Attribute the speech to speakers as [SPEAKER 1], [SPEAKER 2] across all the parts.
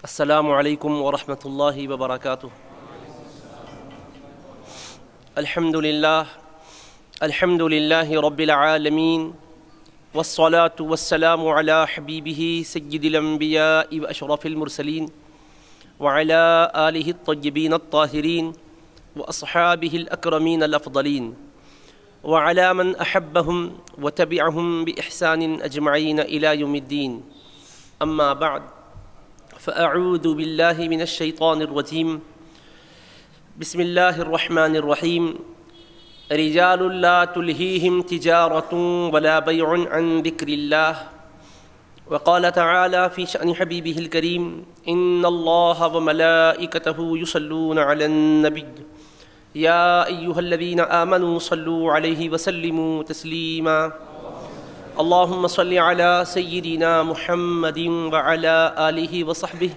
[SPEAKER 1] السلام علیکم ورحمۃ اللہ وبرکاتہ۔ الحمد للہ رب العالمین والصلاة والسلام علی حبیبہ سید الانبیاء واشرف المرسلین وعلی آلہ الطیبین الطاہرین واصحابہ الاکرمین الافضلین وعلی من احبہم وتبعہم باحسان اجمعین الی یوم الدین، اما بعد فأعوذ بالله من الشيطان الرجيم بسم الله الرحمن الرحيم رجال لا تلهيهم تجارة ولا بيع عن ذكر الله، وقال تعالى في شأن حبيبه الكريم إن الله وملائكته يصلون على النبي يا أيها الذين آمنوا صلوا عليه وسلموا تسليما اللهم صل على سيدنا محمد وعلى آله وصحبه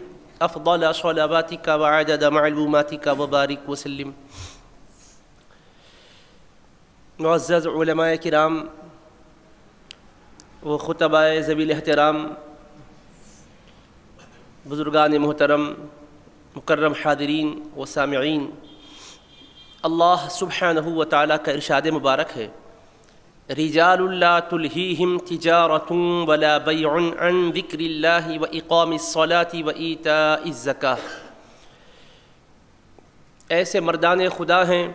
[SPEAKER 1] أفضل صلواتك وعدد معلوماتك وبارك وسلم۔ معزز علماء کرام و خطباء ذوی الاحترام، بزرگان محترم، مکرم حاضرین و سامعین، اللہ سبحانہ و تعالیٰ کا ارشاد مبارک ہے رجال لا تلہیہم تجارۃ ولا بیع عن ذکر اللہ واقام الصلاۃ وایتاء الزکاۃ۔ ایسے مردان خدا ہیں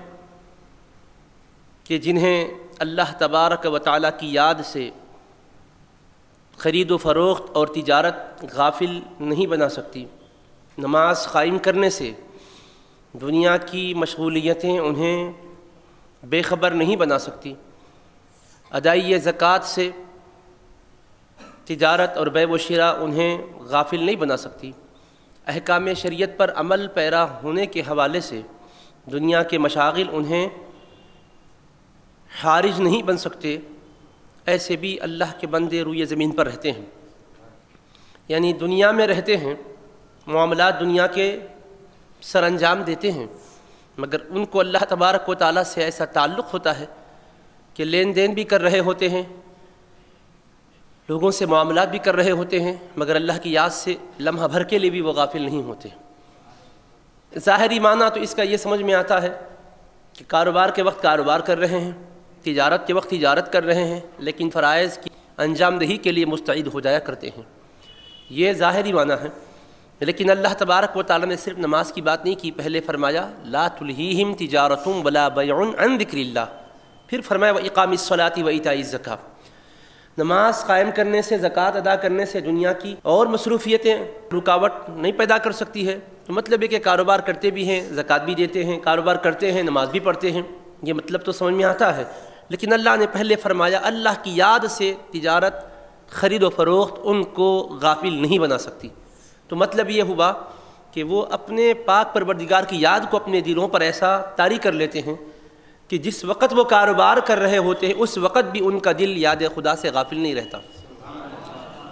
[SPEAKER 1] کہ جنہیں اللہ تبارک و تعالیٰ کی یاد سے خرید و فروخت اور تجارت غافل نہیں بنا سکتی۔ نماز قائم کرنے سے دنیا کی مشغولیتیں انہیں بے خبر نہیں بنا سکتی۔ ادائی زکوٰۃ سے تجارت اور بیع و شراء انہیں غافل نہیں بنا سکتی۔ احکام شریعت پر عمل پیرا ہونے کے حوالے سے دنیا کے مشاغل انہیں حارج نہیں بن سکتے۔ ایسے بھی اللہ کے بندے روئے زمین پر رہتے ہیں، یعنی دنیا میں رہتے ہیں، معاملات دنیا کے سر انجام دیتے ہیں، مگر ان کو اللہ تبارک و تعالیٰ سے ایسا تعلق ہوتا ہے کہ لین دین بھی کر رہے ہوتے ہیں، لوگوں سے معاملات بھی کر رہے ہوتے ہیں، مگر اللہ کی یاد سے لمحہ بھر کے لیے بھی وہ غافل نہیں ہوتے۔ ظاہری معنی تو اس کا یہ سمجھ میں آتا ہے کہ کاروبار کے وقت کاروبار کر رہے ہیں، تجارت کے وقت تجارت کر رہے ہیں، لیکن فرائض کی انجام دہی کے لیے مستعد ہو جایا کرتے ہیں۔ یہ ظاہری معنی ہے، لیکن اللہ تبارک و تعالیٰ نے صرف نماز کی بات نہیں کی، پہلے فرمایا لا تلہیہم تجارۃ ولا بیع عن ذکر اللہ، پھر فرمایا وَإِقَامِ الصَّلَاةِ وَإِيتَاءِ الزَّكَاةِ۔ نماز قائم کرنے سے، زکوٰۃ ادا کرنے سے دنیا کی اور مصروفیتیں رکاوٹ نہیں پیدا کر سکتی ہے۔ تو مطلب ہے کہ کاروبار کرتے بھی ہیں، زکوٰۃ بھی دیتے ہیں، کاروبار کرتے ہیں، نماز بھی پڑھتے ہیں، یہ مطلب تو سمجھ میں آتا ہے، لیکن اللہ نے پہلے فرمایا اللہ کی یاد سے تجارت، خرید و فروخت ان کو غافل نہیں بنا سکتی۔ تو مطلب یہ ہوا کہ وہ اپنے پاک پروردگار کی یاد کو اپنے دلوں پر ایسا طاری کر لیتے ہیں کہ جس وقت وہ کاروبار کر رہے ہوتے ہیں اس وقت بھی ان کا دل یاد خدا سے غافل نہیں رہتا۔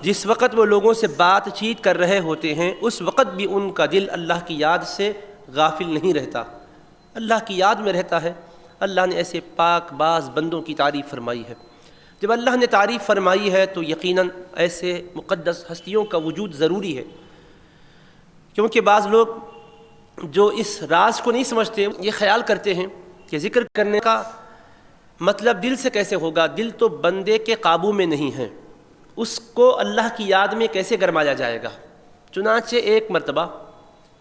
[SPEAKER 1] جس وقت وہ لوگوں سے بات چیت کر رہے ہوتے ہیں اس وقت بھی ان کا دل اللہ کی یاد سے غافل نہیں رہتا، اللہ کی یاد میں رہتا ہے۔ اللہ نے ایسے پاک باز بندوں کی تعریف فرمائی ہے۔ جب اللہ نے تعریف فرمائی ہے تو یقیناً ایسے مقدس ہستیوں کا وجود ضروری ہے، کیونکہ بعض لوگ جو اس راز کو نہیں سمجھتے یہ خیال کرتے ہیں کہ ذکر کرنے کا مطلب دل سے کیسے ہوگا، دل تو بندے کے قابو میں نہیں ہے، اس کو اللہ کی یاد میں کیسے گرمایا جائے گا۔ چنانچہ ایک مرتبہ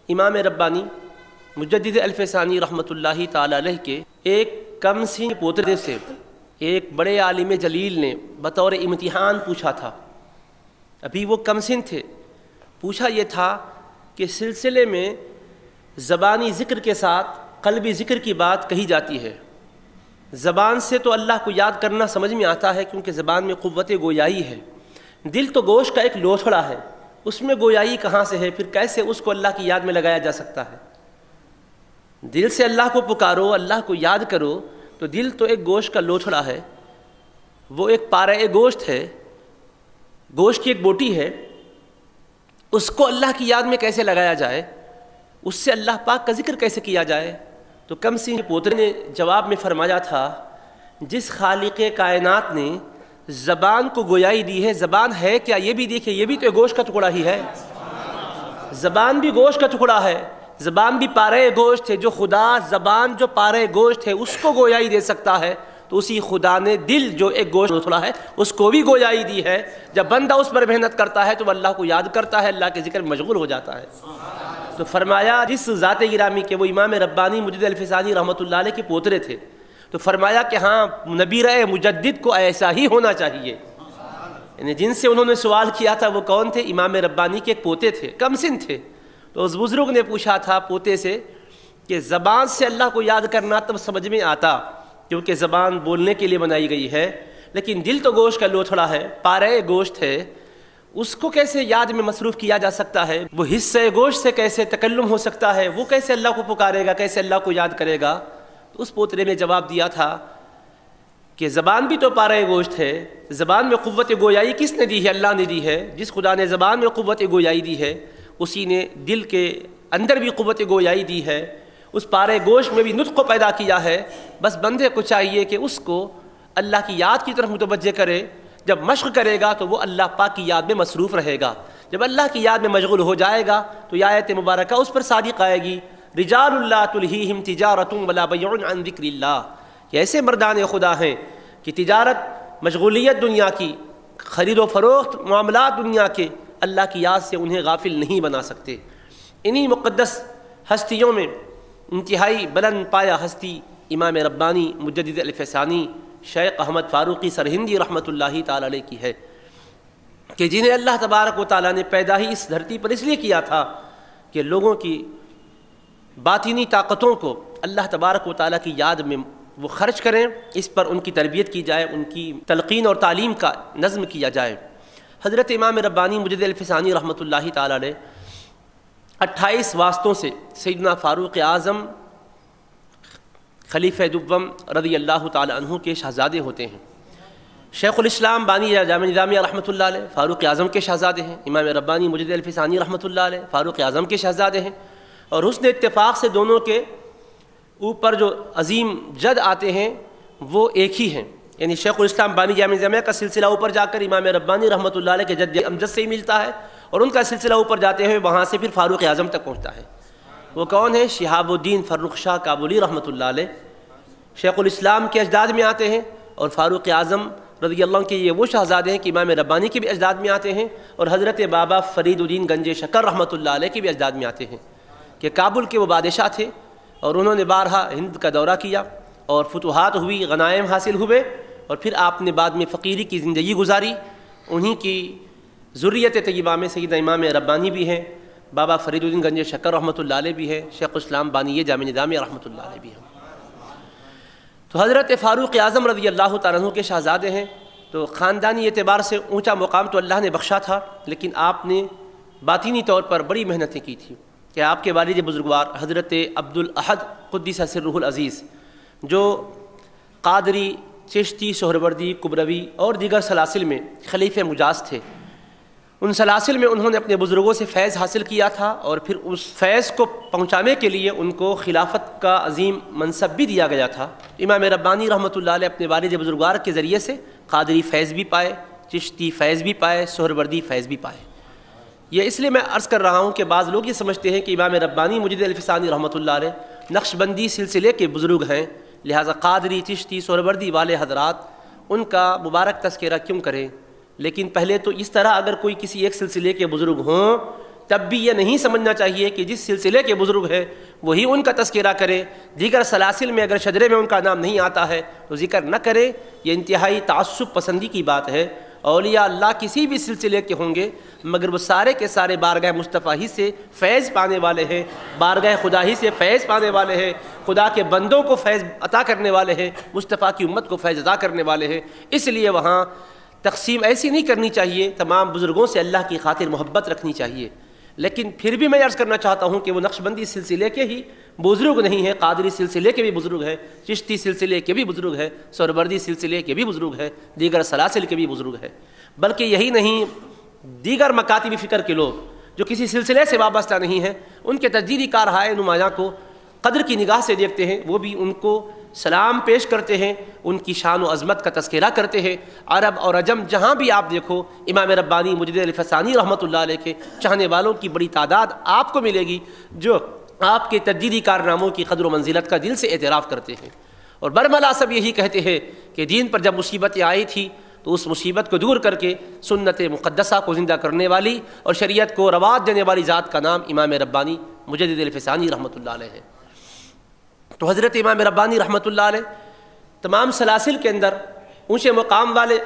[SPEAKER 1] امام ربانی مجدد الف ثانی رحمۃ اللہ تعالی علیہ کے ایک کم سن پوترے سے ایک بڑے عالم جلیل نے بطور امتحان پوچھا تھا۔ ابھی وہ کم سن تھے، پوچھا یہ تھا کہ سلسلے میں زبانی ذکر کے ساتھ قلبی ذکر کی بات کہی جاتی ہے۔ زبان سے تو اللہ کو یاد کرنا سمجھ میں آتا ہے کیونکہ زبان میں قوت گویائی ہے، دل تو گوشت کا ایک لوتھڑا ہے، اس میں گویائی کہاں سے ہے، پھر کیسے اس کو اللہ کی یاد میں لگایا جا سکتا ہے۔ دل سے اللہ کو پکارو، اللہ کو یاد کرو، تو دل تو ایک گوشت کا لوتھڑا ہے، وہ ایک پارہ گوشت ہے، گوشت کی ایک بوٹی ہے، اس کو اللہ کی یاد میں کیسے لگایا جائے، اس سے اللہ پاک کا ذکر کیسے کیا جائے۔ تو کم سن پوترے نے جواب میں فرمایا تھا جس خالق کائنات نے زبان کو گویائی دی ہے، زبان ہے کیا یہ بھی دیکھیں، یہ بھی تو گوشت کا ٹکڑا ہی ہے۔ زبان بھی گوشت کا ٹکڑا ہے، زبان بھی پارے گوشت ہے. جو خدا زبان جو پارے گوشت ہے اس کو گویائی دے سکتا ہے تو اسی خدا نے دل جو ایک گوشت ٹکڑا ہے اس کو بھی گویائی دی ہے. جب بندہ اس پر محنت کرتا ہے تو وہ اللہ کو یاد کرتا ہے، اللہ کے ذکر میں مشغول ہو جاتا ہے. تو فرمایا جس ذات گرامی کے وہ امام ربانی مجدد الفسانی رحمۃ اللہ علیہ کے پوترے تھے، تو فرمایا کہ ہاں نبی رائے مجدد کو ایسا ہی ہونا چاہیے. یعنی جن سے انہوں نے سوال کیا تھا وہ کون تھے؟ امام ربانی کے ایک پوتے تھے، کم سن تھے. تو اس بزرگ نے پوچھا تھا پوتے سے کہ زبان سے اللہ کو یاد کرنا تب سمجھ میں آتا کیونکہ زبان بولنے کے لیے بنائی گئی ہے، لیکن دل تو گوشت کا لوتھڑا ہے، پارے گوشت ہے، اس کو کیسے یاد میں مصروف کیا جا سکتا ہے؟ وہ حصہ گوشت سے کیسے تکلم ہو سکتا ہے؟ وہ کیسے اللہ کو پکارے گا، کیسے اللہ کو یاد کرے گا؟ تو اس پوترے نے جواب دیا تھا کہ زبان بھی تو پارے گوشت ہے، زبان میں قوت گویائی کس نے دی ہے؟ اللہ نے دی ہے. جس خدا نے زبان میں قوت گویائی دی ہے اسی نے دل کے اندر بھی قوت گویائی دی ہے، اس پارے گوشت میں بھی نطق کو پیدا کیا ہے. بس بندے کو چاہیے کہ اس کو اللہ کی یاد کی طرف متوجہ کرے. جب مشق کرے گا تو وہ اللہ پاک کی یاد میں مصروف رہے گا. جب اللہ کی یاد میں مشغول ہو جائے گا تو یہ آیت مبارکہ اس پر صادق آئے گی، رجال لا تلہیہم تجارۃ ولا بیع عن ذکر اللہ. یہ ایسے مردان خدا ہیں کہ تجارت، مشغولیت دنیا کی، خرید و فروخت، معاملات دنیا کے، اللہ کی یاد سے انہیں غافل نہیں بنا سکتے. انہی مقدس ہستیوں میں انتہائی بلند پایہ ہستی امام ربانی مجدد الفسانی شیخ احمد فاروقی سرہندی رحمۃ اللہ تعالی علیہ کی ہے کہ جنہیں اللہ تبارک و تعالیٰ نے پیدا ہی اس دھرتی پر اس لیے کیا تھا کہ لوگوں کی باطنی طاقتوں کو اللہ تبارک و تعالیٰ کی یاد میں وہ خرچ کریں، اس پر ان کی تربیت کی جائے، ان کی تلقین اور تعلیم کا نظم کیا جائے. حضرت امام ربانی مجدد الفسانی رحمۃ اللہ تعالی علیہ 28 واسطوں سے سیدنا فاروق اعظم خلیفہ دوم رضی اللہ تعالی عنہ کے شہزادے ہوتے ہیں. شیخ الاسلام بانی جامع نظامیہ رحمۃ اللہ علیہ فاروق اعظم کے شہزادے ہیں. امام ربانی مجدد الفسانی رحمۃ اللہ علیہ فاروق اعظم کے شہزادے ہیں. اور حسن اتفاق سے دونوں کے اوپر جو عظیم جد آتے ہیں وہ ایک ہی ہیں. یعنی شیخ الاسلام بانی جامع نظامیہ کا سلسلہ اوپر جا کر امام ربانی رحمۃ اللہ علیہ کے جد امجد سے ہی ملتا ہے، اور ان کا سلسلہ اوپر جاتے ہوئے وہاں سے پھر فاروق اعظم تک پہنچتا ہے. وہ کون ہے؟ شہاب الدین فرخ شاہ کابلی رحمۃ اللہ علیہ شیخ الاسلام کے اجداد میں آتے ہیں، اور فاروق اعظم رضی اللہ عنہ کے یہ وہ شہزادے ہیں کہ امام ربانی کے بھی اجداد میں آتے ہیں، اور حضرت بابا فرید الدین گنج شکر رحمۃ اللہ علیہ کے بھی اجداد میں آتے ہیں کہ کابل کے وہ بادشاہ تھے اور انہوں نے بارہا ہند کا دورہ کیا اور فتوحات ہوئی، غنائم حاصل ہوئے، اور پھر آپ نے بعد میں فقیری کی زندگی گزاری. انہی کی ذریت طیبہ میں سیدنا امام ربانی بھی ہیں، بابا فرید الدین گنج شکر رحمۃ اللہ علیہ بھی ہیں، شیخ الاسلام بانی جامع نظامیہ رحمۃ اللہ علیہ بھی ہیں. تو حضرت فاروق اعظم رضی اللہ تعالیٰ عنہ کے شہزادے ہیں. تو خاندانی اعتبار سے اونچا مقام تو اللہ نے بخشا تھا، لیکن آپ نے باطینی طور پر بڑی محنتیں کی تھیں کہ آپ کے والد بزرگوار حضرت عبد الاحد قدس سرہ العزیز جو قادری، چشتی، سہروردی، کبروی اور دیگر سلاسل میں خلیفہ مجاز تھے، ان سلاسل میں انہوں نے اپنے بزرگوں سے فیض حاصل کیا تھا، اور پھر اس فیض کو پہنچانے کے لیے ان کو خلافت کا عظیم منصب بھی دیا گیا تھا. امام ربانی رحمۃ اللہ علیہ اپنے والد بزرگوار کے ذریعے سے قادری فیض بھی پائے، چشتی فیض بھی پائے، سہروردی فیض بھی پائے. یہ اس لیے میں عرض کر رہا ہوں کہ بعض لوگ یہ سمجھتے ہیں کہ امام ربانی مجدد الفسانی رحمۃ اللہ علیہ نقشبندی سلسلے کے بزرگ ہیں، لہٰذا قادری، چشتی، سہروردی والے حضرات ان کا مبارک تذکرہ کیوں کریں. لیکن پہلے تو اس طرح اگر کوئی کسی ایک سلسلے کے بزرگ ہوں تب بھی یہ نہیں سمجھنا چاہیے کہ جس سلسلے کے بزرگ ہے وہی ان کا تذکرہ کرے، دیگر سلاسل میں اگر شجرے میں ان کا نام نہیں آتا ہے تو ذکر نہ کرے. یہ انتہائی تعصب پسندی کی بات ہے. اولیاء اللہ کسی بھی سلسلے کے ہوں گے مگر وہ سارے کے سارے بارگاہ مصطفیٰ ہی سے فیض پانے والے ہیں، بارگاہ خدا ہی سے فیض پانے والے ہیں، خدا کے بندوں کو فیض عطا کرنے والے ہیں، مصطفیٰ کی امت کو فیض عطا کرنے والے ہیں. اس لیے وہاں تقسیم ایسی نہیں کرنی چاہیے، تمام بزرگوں سے اللہ کی خاطر محبت رکھنی چاہیے. لیکن پھر بھی میں عرض کرنا چاہتا ہوں کہ وہ نقشبندی سلسلے کے ہی بزرگ نہیں ہیں، قادری سلسلے کے بھی بزرگ ہیں، چشتی سلسلے کے بھی بزرگ ہیں، سہروردی سلسلے کے بھی بزرگ ہیں، دیگر سلاسل کے بھی بزرگ ہیں. بلکہ یہی نہیں، دیگر مکاتب فکر کے لوگ جو کسی سلسلے سے وابستہ نہیں ہیں ان کے تجدیدی کارہائے نمایاں کو قدر کی نگاہ سے دیکھتے ہیں، وہ بھی ان کو سلام پیش کرتے ہیں، ان کی شان و عظمت کا تذکرہ کرتے ہیں۔ عرب اور عجم جہاں بھی آپ دیکھو، امام ربانی مجدد الفسانی رحمۃ اللہ علیہ کے چاہنے والوں کی بڑی تعداد آپ کو ملے گی جو آپ کے تجدیدی کارناموں کی قدر و منزلت کا دل سے اعتراف کرتے ہیں، اور برملا سب یہی کہتے ہیں کہ دین پر جب مصیبتیں آئی تھی تو اس مصیبت کو دور کر کے سنت مقدسہ کو زندہ کرنے والی اور شریعت کو رواج دینے والی ذات کا نام امام ربانی مجدد الفسانی رحمۃ اللہ علیہ ہے۔ تو حضرت امام ربانی رحمۃ اللہ علیہ تمام سلاسل کے اندر اونچے مقام والے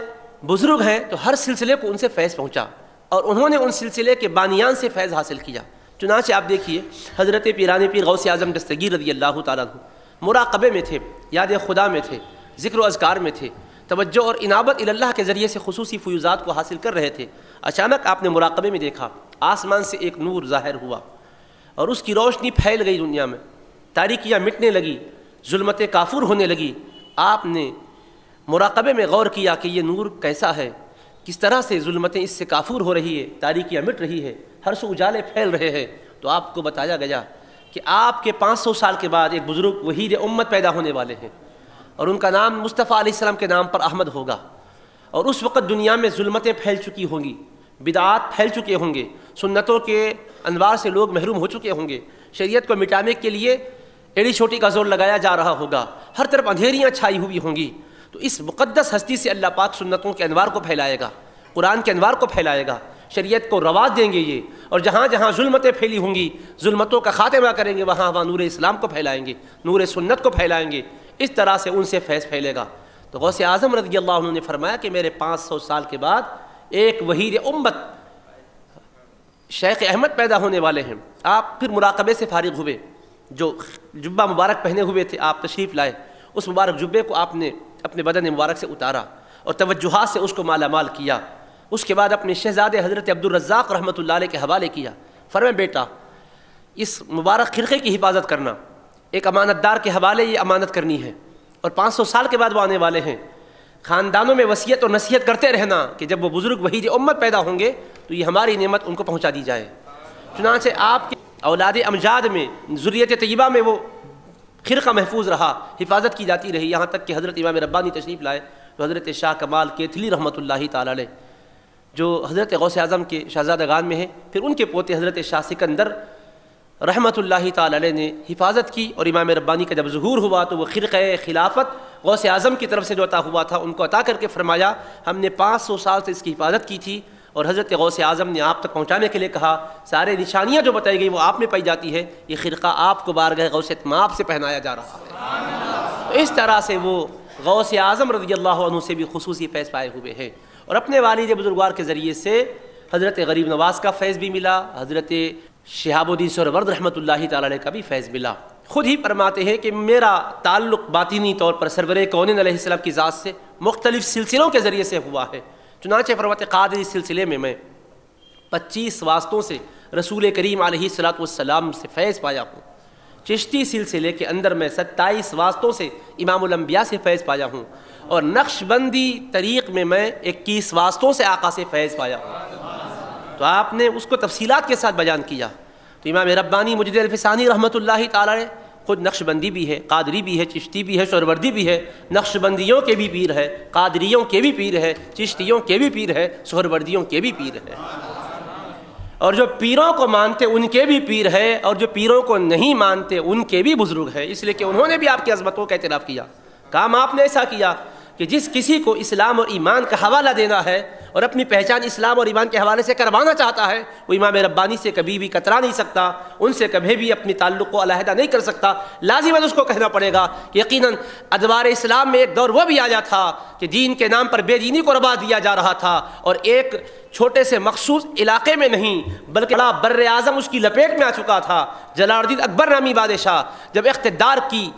[SPEAKER 1] بزرگ ہیں، تو ہر سلسلے کو ان سے فیض پہنچا اور انہوں نے ان سلسلے کے بانیان سے فیض حاصل کیا۔ چنانچہ آپ دیکھیے حضرت پیران پیر غوث اعظم دستگیر رضی اللہ تعالیٰ عنہ مراقبے میں تھے، یاد خدا میں تھے، ذکر و اذکار میں تھے، توجہ اور انابت اللہ کے ذریعے سے خصوصی فیوزات کو حاصل کر رہے تھے۔ اچانک آپ نے مراقبے میں دیکھا آسمان سے ایک نور ظاہر ہوا اور اس کی روشنی پھیل گئی دنیا میں، تاریکیاں مٹنے لگی، ظلمتیں کافور ہونے لگی۔ آپ نے مراقبے میں غور کیا کہ یہ نور کیسا ہے، کس طرح سے ظلمتیں اس سے کافور ہو رہی ہے، تاریکیاں مٹ رہی ہے، ہر سو اجالے پھیل رہے ہیں۔ تو آپ کو بتایا گیا کہ آپ کے 500 سال کے بعد ایک بزرگ وحید امت پیدا ہونے والے ہیں، اور ان کا نام مصطفیٰ علیہ السلام کے نام پر احمد ہوگا، اور اس وقت دنیا میں ظلمتیں پھیل چکی ہوں گی، بدعات پھیل چکے ہوں گے، سنتوں کے انوار سے لوگ محروم ہو چکے ہوں گے، شریعت کو مٹانے کے لیے ایڑی چھوٹی کا زور لگایا جا رہا ہوگا، ہر طرف اندھیریاں چھائی ہوئی ہوں گی۔ تو اس مقدس ہستی سے اللہ پاک سنتوں کے انوار کو پھیلائے گا، قرآن کے انوار کو پھیلائے گا، شریعت کو رواج دیں گے یہ، اور جہاں جہاں ظلمتیں پھیلی ہوں گی ظلمتوں کا خاتمہ کریں گے، وہاں وہاں نور اسلام کو پھیلائیں گے، نور سنت کو پھیلائیں گے۔ اس طرح سے ان سے فیض پھیلے گا۔ تو غوث اعظم رضی اللہ عنہ نے فرمایا کہ میرے 500 سال کے بعد ایک وحید امت شیخ احمد پیدا ہونے والے ہیں۔ آپ پھر مراقبے سے فارغ ہوئے، جو جبہ مبارک پہنے ہوئے تھے آپ تشریف لائے، اس مبارک جبے کو آپ نے اپنے بدن مبارک سے اتارا اور توجہات سے اس کو مالا مال کیا۔ اس کے بعد اپنے شہزادے حضرت عبدالرزاق رحمۃ اللہ علیہ کے حوالے کیا۔ فرمایا بیٹا اس مبارک خرقے کی حفاظت کرنا، ایک امانت دار کے حوالے یہ امانت کرنی ہے، اور 500 سال کے بعد وہ آنے والے ہیں، خاندانوں میں وصیت اور نصیحت کرتے رہنا کہ جب وہ بزرگ وحید امت پیدا ہوں گے تو یہ ہماری نعمت ان کو پہنچا دی جائے۔ چنانچہ آپ کے اولاد امجاد میں ذریت طیبہ میں وہ خرقہ محفوظ رہا، حفاظت کی جاتی رہی، یہاں تک کہ حضرت امام ربانی تشریف لائے تو حضرت شاہ کمال کیتھلی رحمۃ اللہ تعالی علیہ جو حضرت غوث اعظم کے شہزادگان میں ہیں، پھر ان کے پوتے حضرت شاہ سکندر رحمۃ اللہ تعالی علیہ نے حفاظت کی، اور امام ربانی کا جب ظہور ہوا تو وہ خرقہ خلافت غوث اعظم کی طرف سے جو عطا ہوا تھا ان کو عطا کر کے فرمایا ہم نے 500 سال سے اس کی حفاظت کی تھی، اور حضرت غوث اعظم نے آپ تک پہنچانے کے لیے کہا سارے نشانیاں جو بتائی گئی وہ آپ میں پائی جاتی ہے، یہ خرقہ آپ کو بارگاہ غوث مآب سے پہنایا جا رہا ہے۔ تو اس طرح سے وہ غوث اعظم رضی اللہ عنہ سے بھی خصوصی فیض پائے ہوئے ہیں، اور اپنے والد بزرگوار کے ذریعے سے حضرت غریب نواز کا فیض بھی ملا، حضرت شہاب الدین سہروردی رحمۃ اللہ تعالی علیہ کا بھی فیض ملا۔ خود ہی فرماتے ہیں کہ میرا تعلق باطنی طور پر سرور کونین علیہ السلام کی ذات سے مختلف سلسلوں کے ذریعے سے ہوا ہے۔ چنانچہ فرماتے قادری سلسلے میں 25 واسطوں سے رسول کریم علیہ الصلوۃ والسلام سے فیض پایا ہوں، چشتی سلسلے کے اندر میں 27 واسطوں سے امام الانبیاء سے فیض پایا ہوں، اور نقش بندی طریق میں 21 واسطوں سے آقا سے فیض پایا ہوں۔ تو آپ نے اس کو تفصیلات کے ساتھ بیان کیا۔ تو امام ربانی مجدد الفسانی رحمۃ اللہ تعالی علیہ خود نقش بندی بھی ہے، قادری بھی ہے، چشتی بھی ہے، سہروردی بھی ہے، نقش بندیوں کے بھی پیر ہے، قادریوں کے بھی پیر ہے، چشتیوں کے بھی پیر ہے، سہروردیوں کے بھی پیر ہے، اور جو پیروں کو مانتے ان کے بھی پیر ہے، اور جو پیروں کو نہیں مانتے ان کے بھی بزرگ ہے، اس لیے کہ انہوں نے بھی آپ کی عظمتوں کا اعتراف کیا۔ کام آپ نے ایسا کیا کہ جس کسی کو اسلام اور ایمان کا حوالہ دینا ہے اور اپنی پہچان اسلام اور ایمان کے حوالے سے کروانا چاہتا ہے، وہ امام ربانی سے کبھی بھی کترا نہیں سکتا، ان سے کبھی بھی اپنی تعلق کو علیحدہ نہیں کر سکتا، لازماً اس کو کہنا پڑے گا۔ یقیناً ادوار اسلام میں ایک دور وہ بھی آیا تھا کہ دین کے نام پر بے دینی کو روا دیا جا رہا تھا، اور ایک چھوٹے سے مخصوص علاقے میں نہیں بلکہ بڑا بر اعظم اس کی لپیٹ میں آ چکا تھا۔ جلال الدین اکبر نامی بادشاہ جب اقتدار کی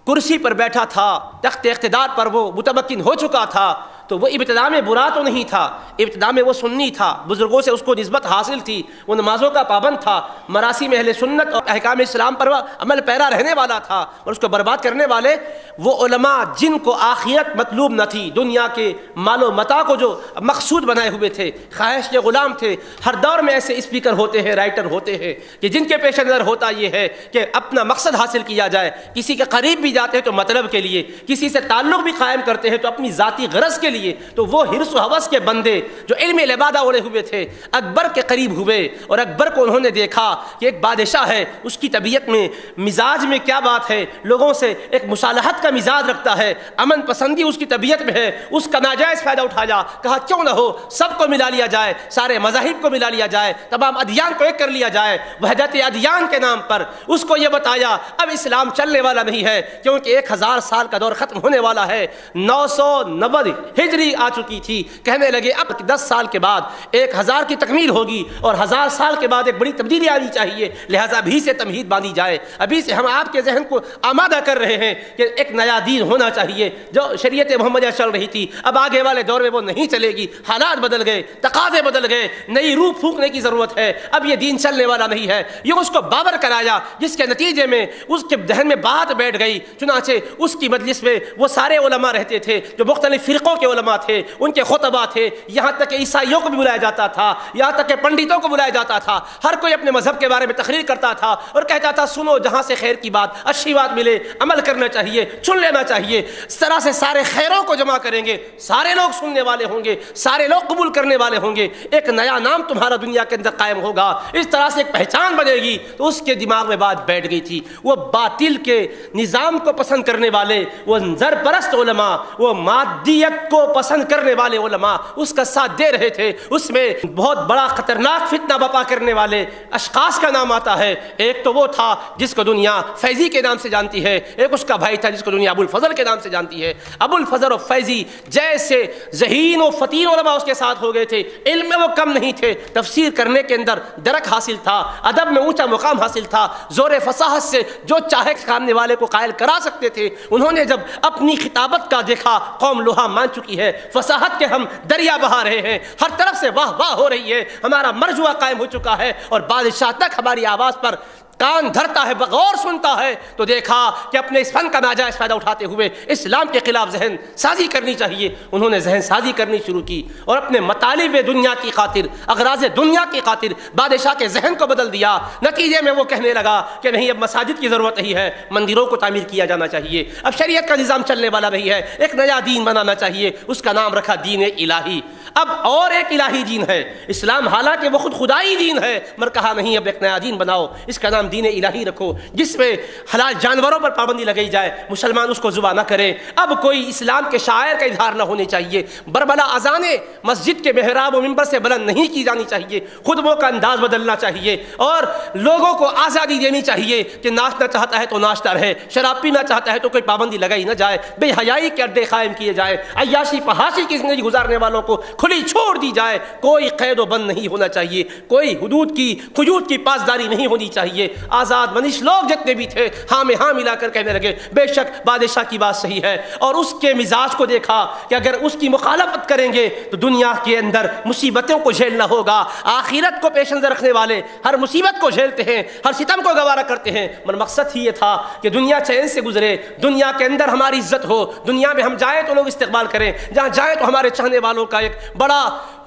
[SPEAKER 1] کرسی پر بیٹھا تھا، تخت اقتدار پر وہ متمکن ہو چکا تھا، تو وہ ابتدا میں برا تو نہیں تھا، ابتدا میں وہ سنی تھا، بزرگوں سے اس کو نسبت حاصل تھی، وہ نمازوں کا پابند تھا، مراسم اہل سنت اور احکام اسلام پر عمل پیرا رہنے والا تھا، اور اس کو برباد کرنے والے وہ علماء جن کو آخرت مطلوب نہ تھی، دنیا کے مال و متاع کو جو مقصود بنائے ہوئے تھے، خواہش کے غلام تھے۔ ہر دور میں ایسے اسپیکر ہوتے ہیں، رائٹر ہوتے ہیں کہ جن کے پیش نظر ہوتا یہ ہے کہ اپنا مقصد حاصل کیا جائے، کسی کے قریب بھی جاتے ہیں تو مطلب کے لیے، کسی سے تعلق بھی قائم کرتے ہیں تو اپنی ذاتی غرض کے لیے۔ تو وہ حرص و ہوس کے بندے جو علم لبادہ اڑے ہوئے تھے اکبر کے قریب ہوئے، اور اکبر کو انہوں نے دیکھا کہ ایک بادشاہ ہے، اس کی طبیعت میں مزاج میں کیا بات ہے، لوگوں سے ایک مصالحت کا مزاج رکھتا ہے، امن پسندی اس کی طبیعت میں ہے، اس کا ناجائز فائدہ اٹھایا، کہا کیوں نہ ہو سب کو ملا لیا جائے، سارے مذاہب کو ملا لیا جائے، تمام ادیان کو ایک کر لیا جائے۔ وحدت ادیان کے نام پر اس کو یہ بتایا اب اسلام چلنے والا نہیں ہے، کیونکہ 1000 سال کا دور ختم ہونے والا ہے، 990 ہجری آ چکی تھی۔ کہنے لگے اب 10 سال کے بعد 1000 کی تکمیل ہوگی، اور 1000 سال کے بعد ایک بڑی تبدیلی آنی چاہیے، لہٰذا ابھی سے تمہید باندھی جائے، ابھی سے ہم آپ کے ذہن کو آمادہ کر رہے ہیں کہ ایک نیا دین ہونا چاہیے۔ جو شریعت محمدیہ چل رہی تھی اب آگے والے دور میں وہ نہیں چلے گی، حالات بدل گئے، تقاضے بدل گئے، نئی روح پھونکنے کی ضرورت ہے، اب یہ دین چلنے والا نہیں ہے۔ یہ اس کو باور کرایا، جس کے نتیجے میں اس کے ذہن میں بات بیٹھ گئی۔ چنانچہ اس کی مجلس میں وہ سارے علماء رہتے تھے جو مختلف فرقوں کے علماء تھے، ان کے خطبہ تھے، یہاں تک کہ عیسائیوں کو بھی بلایا جاتا تھا، یہاں تک کہ پنڈتوں کو بلایا جاتا تھا، ہر کوئی اپنے مذہب کے بارے میں تقریر کرتا تھا اور کہتا تھا سنو، جہاں سے خیر کی بات، اچھی بات ملے، عمل کرنا چاہیے، چن لینا چاہیے۔ اس طرح سے سارے خیروں کو جمع کریں گے، سارے لوگ سننے والے ہوں گے، سارے لوگ قبول کرنے والے ہوں گے، ایک نیا نام تمہارا دنیا کے اندر قائم ہوگا، اس طرح سے ایک پہچان بنے گی۔ تو اس کے دماغ میں بات بیٹھ گئی تھی۔ وہ باطل کے نظام کو پسند کرنے والے، وہ زر پرست علماء، وہ مادیت کو پسند کرنے والے علماء اس کا ساتھ دے رہے تھے۔ اس میں بہت بڑا خطرناک فتنہ بپا کرنے والے اشخاص کا نام آتا ہے۔ ایک تو وہ تھا جس کو دنیا فیضی کے نام سے جانتی ہے، ایک اس کا بھائی تھا جس کو دنیا ابو الفضل کے نام سے جانتی ہے۔ ابو الفضل اور فیضی جیسے ذہین و فتین علماء اس کے ساتھ ہو گئے تھے، علم میں وہ کم نہیں تھے، تفسیر کرنے کے اندر درک حاصل تھا، ادب میں اونچا مقام حاصل تھا، زور فصاحت سے جو چاہے سامنے والے کو قائل کرا سکتے تھے۔ انہوں نے جب اپنی خطابت کا دیکھا، قوم لوہا مان چکی ہے، فصاحت کے ہم دریا بہا رہے ہیں، ہر طرف سے واہ واہ ہو رہی ہے، ہمارا مرجوع قائم ہو چکا ہے، اور بادشاہ تک ہماری آواز پر کان دھرتا ہے، بغور سنتا ہے۔ تو دیکھا کہ اپنے اس فن کا ناجائز فائدہ اٹھاتے ہوئے اسلام کے خلاف ذہن سازی کرنی چاہیے۔ انہوں نے ذہن سازی کرنی شروع کی اور اپنے مطالب دنیا کی خاطر، اغراض دنیا کی خاطر بادشاہ کے ذہن کو بدل دیا۔ نتیجے میں وہ کہنے لگا کہ نہیں، اب مساجد کی ضرورت نہیں ہے، مندروں کو تعمیر کیا جانا چاہیے، اب شریعت کا نظام چلنے والا نہیں ہے، ایک نیا دین بنانا چاہیے۔ اس کا نام رکھا دین الہی۔ اب اور ایک الہی دین ہے اسلام، حالانکہ وہ خود خدائی دین ہے، مگر کہا نہیں، اب ایک نیا دین بناؤ، اس کا نام دین الہی رکھو، جس میں حلال جانوروں پر پابندی لگائی جائے، مسلمان اس کو ذبح نہ کرے۔ اب کوئی اسلام کے شاعر کا اظہار نہ ہونے چاہیے، بربلا اذانیں مسجد کے محراب و منبر سے بلند نہیں کی جانی چاہیے، خطبوں کا انداز بدلنا چاہیے، اور لوگوں کو آزادی دینی چاہیے کہ ناچنا چاہتا ہے تو ناچتا رہے، شراب پینا چاہتا ہے تو کوئی پابندی لگائی نہ جائے، بے حیائی کے اڈے قائم کیے جائے، عیاشی فحاشی کی زندگی گزارنے والوں کو کھلی چھوڑ دی جائے، کوئی قید و بند نہیں ہونا چاہیے، کوئی حدود کی پاسداری نہیں ہونی چاہیے۔ آزاد منش لوگ جتنے بھی تھے ہاں میں ہاں ملا کر کہنے لگے بے شک بادشاہ کی بات صحیح ہے، اور اس کے مزاج کو دیکھا کہ اگر اس کی مخالفت کریں گے تو دنیا کے اندر مصیبتوں کو جھیلنا ہوگا۔ آخرت کو پیش نظر رکھنے والے ہر مصیبت کو جھیلتے ہیں، ہر ستم کو گوارا کرتے ہیں، مگر مقصد ہی یہ تھا کہ دنیا چین سے گزرے، دنیا کے اندر ہماری عزت ہو، دنیا میں ہم جائیں تو لوگ استقبال کریں، جہاں جائیں تو ہمارے چاہنے والوں کا ایک بڑا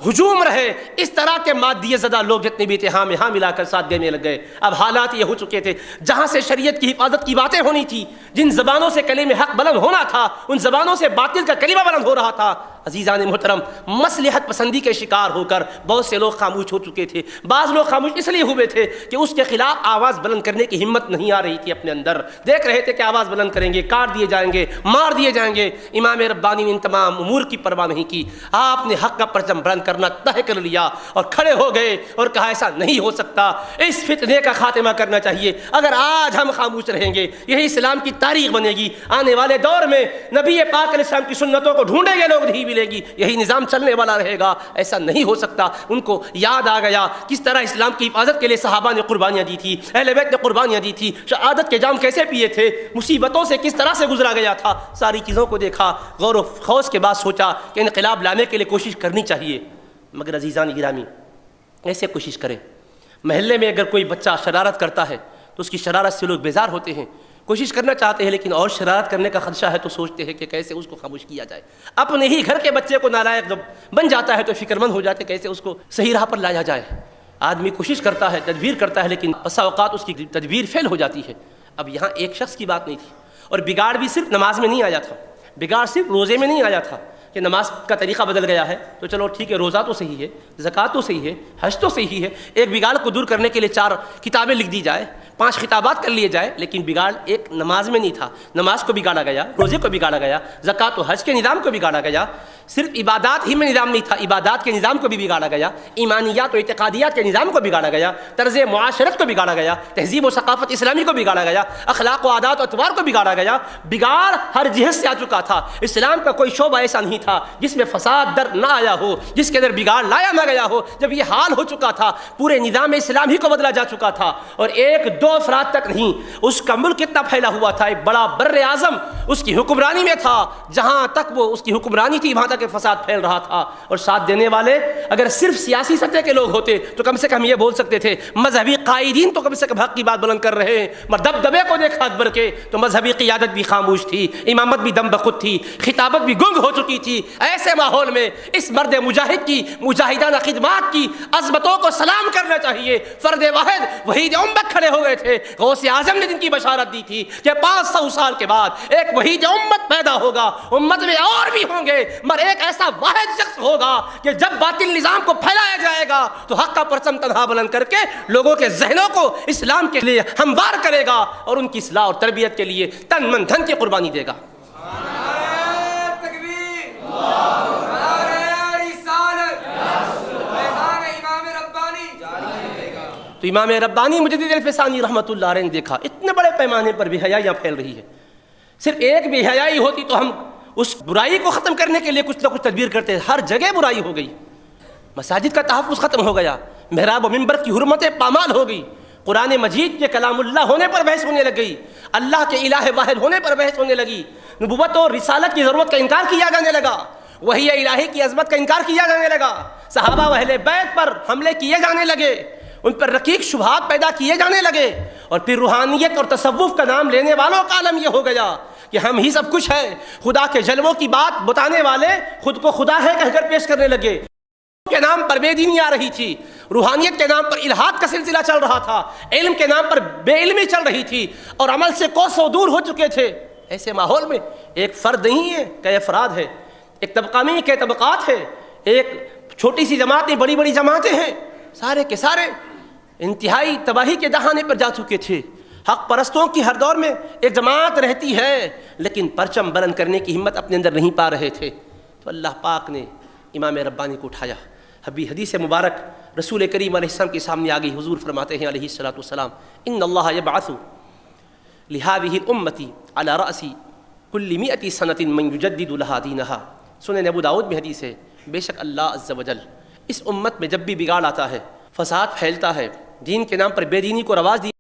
[SPEAKER 1] ہجوم رہے۔ اس طرح کے مادی زدہ لوگ جتنے بھی تھے ہاں میں ہاں ملا کر ساتھ دینے لگ گئے۔ اب حالات یہ ہو چکے تھے، جہاں سے شریعت کی حفاظت کی باتیں ہونی تھی، جن زبانوں سے کلمہ حق بلند ہونا تھا، ان زبانوں سے باطل کا کلمہ بلند ہو رہا تھا۔ عزیزان محترم، مصلحت پسندی کے شکار ہو کر بہت سے لوگ خاموش ہو چکے تھے۔ بعض لوگ خاموش اس لیے ہوئے تھے کہ اس کے خلاف آواز بلند کرنے کی ہمت نہیں آ رہی تھی اپنے اندر، دیکھ رہے تھے کہ آواز بلند کریں گے کاٹ دیے جائیں گے، مار دیے جائیں گے۔ امام ربانی نے ان تمام امور کی پرواہ نہیں کی، آپ نے حق کا پرچم بلند کرنا طے کر لیا اور کھڑے ہو گئے اور کہا ایسا نہیں ہو سکتا، اس فتنے کا خاتمہ کرنا چاہیے۔ اگر آج ہم خاموش رہیں گے یہی اسلام کی تاریخ بنے گی، آنے والے دور میں نبی پاک علیہ السلام کی سنتوں کو ڈھونڈیں گے لوگ نہیں ملے گی، یہی نظام چلنے والا رہے گا، ایسا نہیں ہو سکتا۔ ان کو یاد آ گیا کس طرح اسلام کی حفاظت کے لیے صحابہ نے قربانیاں دی تھی، اہل بیت نے قربانیاں دی تھی، شہادت کے جام کیسے پیے تھے، مصیبتوں سے کس طرح سے گزرا گیا تھا، ساری چیزوں کو دیکھا، غور و خوض کے بعد سوچا کہ انقلاب لانے کے لیے کوشش کرنی چاہیے۔ مگر عزیزان گرامی، ایسے کوشش کریں۔ محلے میں اگر کوئی بچہ شرارت کرتا ہے تو اس کی شرارت سے لوگ بیزار ہوتے ہیں، کوشش کرنا چاہتے ہیں، لیکن اور شرارت کرنے کا خدشہ ہے تو سوچتے ہیں کہ کیسے اس کو خاموش کیا جائے۔ اپنے ہی گھر کے بچے کو نالائق جب بن جاتا ہے تو فکر مند ہو جاتے کیسے اس کو صحیح راہ پر لایا جائے۔ آدمی کوشش کرتا ہے، تدبیر کرتا ہے، لیکن بسا اوقات اس کی تدبیر فیل ہو جاتی ہے۔ اب یہاں ایک شخص کی بات نہیں تھی، اور بگاڑ بھی صرف نماز میں نہیں آیا تھا، بگاڑ صرف روزے میں نہیں آیا تھا کہ نماز کا طریقہ بدل گیا ہے تو چلو ٹھیک ہے، روزہ تو صحیح ہے، زکوٰۃ تو صحیح ہے، حج تو صحیح ہے، ایک بگاڑ کو دور کرنے کے لیے 4 کتابیں لکھ دی جائے، 5 خطابات کر لیے جائے، لیکن بگاڑ ایک نماز میں نہیں تھا۔ نماز کو بگاڑا گیا، روزے کو بگاڑا گیا، زکوٰۃ و حج کے نظام کو بگاڑا گیا، صرف عبادات ہی میں نظام نہیں تھا، عبادات کے نظام کو بھی بگاڑا گیا، ایمانیات و اعتقادیات کے نظام کو بگاڑا گیا، طرز معاشرت کو بگاڑا گیا، تہذیب و ثقافت اسلامی کو بگاڑا گیا، اخلاق و عادات و اطوار کو بگاڑا گیا۔ بگاڑ ہر جہت سے آ چکا تھا۔ اسلام کا کوئی شعبہ ایسا نہیں تھا جس میں فساد در نہ آیا ہو، جس کے اندر بگاڑ لایا نہ گیا ہو۔ جب یہ حال ہو چکا تھا، پورے نظام اسلام ہی کو بدلا جا چکا تھا، اور 1-2 افراد تک نہیں، اس کا ملک کتنا پھیلا ہوا تھا، ایک بڑا بر اعظم اس کی حکمرانی میں تھا، جہاں تک وہ اس کی حکمرانی تھی وہاں تک فساد پھیل رہا تھا۔ اور ساتھ دینے والے اگر صرف سیاسی سطح کے لوگ ہوتے تو کم سے کم یہ بول سکتے تھے، مذہبی قائدین تو کم سے کم حق کی بات بلند کر رہے ہیں، مگر دبدبے کو دیکھا اکبر کے تو مذہبی قیادت بھی خاموش تھی، امامت بھی دم بخود تھی، خطابت بھی گنگ ہو چکی تھی۔ ایسے ماحول میں اس مرد مجاہد کی مجاہدانہ خدمات کی عظمتوں کو سلام کرنا چاہیے۔ فرد واحد وحید امت کھڑے ہو گئے تھے، غوث اعظم نے جن کی بشارت دی تھی کہ 500 سال کے بعد ایک وحید امت پیدا ہوگا، امت میں اور بھی ہوں گے، مگر ایک ایسا واحد شخص ہوگا کہ جب باطل نظام کو پھیلایا جائے گا تو حق کا پرچم تنہا بلند کر کے لوگوں کے ذہنوں کو اسلام کے لیے ہموار کرے گا اور ان کی اصلاح اور تربیت کے لیے تن من دھن کی قربانی دے گا۔ تو امام ربانی مجدد الفسانی رحمۃ اللہ علیہ نے دیکھا اتنے بڑے پیمانے پر بے حیائیاں پھیل رہی ہے، صرف ایک بے حیائی ہوتی تو ہم اس برائی کو ختم کرنے کے لیے کچھ نہ کچھ تدبیر کرتے ہیں۔ ہر جگہ برائی ہو گئی، مساجد کا تحفظ ختم ہو گیا، محراب و منبر کی حرمتیں پامال ہو گئی، قرآن مجید کے کلام اللہ ہونے پر بحث ہونے لگ گئی، اللہ کے الہ واحد ہونے پر بحث ہونے لگی، نبوت اور رسالت کی ضرورت کا انکار کیا جانے لگا، وحی الہی کی عظمت کا انکار کیا جانے لگا، صحابہ و اہل بیت پر حملے کیے جانے لگے، ان پر رقیق شبہات پیدا کیے جانے لگے، اور پھر روحانیت اور تصوف کا نام لینے والوں کا عالم یہ ہو گیا کہ ہم ہی سب کچھ ہے۔ خدا کے جلووں کی بات بتانے والے خود کو خدا ہے کہہ کر پیش کرنے لگے، کے نام پر بے دینی آ رہی تھی، روحانیت کے نام پر الہاد کا سلسلہ چل رہا تھا، علم کے نام پر بے علمی چل رہی تھی، اور عمل سے کوسوں دور ہو چکے تھے۔ ایسے ماحول میں ایک فرد نہیں ہے، کئی افراد ہے، ایک طبقہ نہیں کئی طبقات ہے، ایک چھوٹی سی جماعت نہیں بڑی بڑی جماعتیں ہیں، سارے کے سارے انتہائی تباہی کے دہانے پر جا چکے تھے۔ حق پرستوں کی ہر دور میں ایک جماعت رہتی ہے، لیکن پرچم بلند کرنے کی ہمت اپنے اندر نہیں پا رہے تھے، تو اللہ پاک نے امام ربانی کو اٹھایا۔ ابھی حدیث مبارک رسول کریم علیہ السلام کے سامنے آ گئی، حضور فرماتے ہیں علیہ الصلوۃ والسلام، ان اللہ یبعث لہذہ الامۃ علی رأس کل 100 سنۃ من یجدد لها دینها۔ سنن ابو داؤد میں حدیث ہے، بے شک اللہ عز وجل اس امت میں جب بھی بگاڑ آتا ہے، فساد پھیلتا ہے، دین کے نام پر بے دینی کو رواج دیا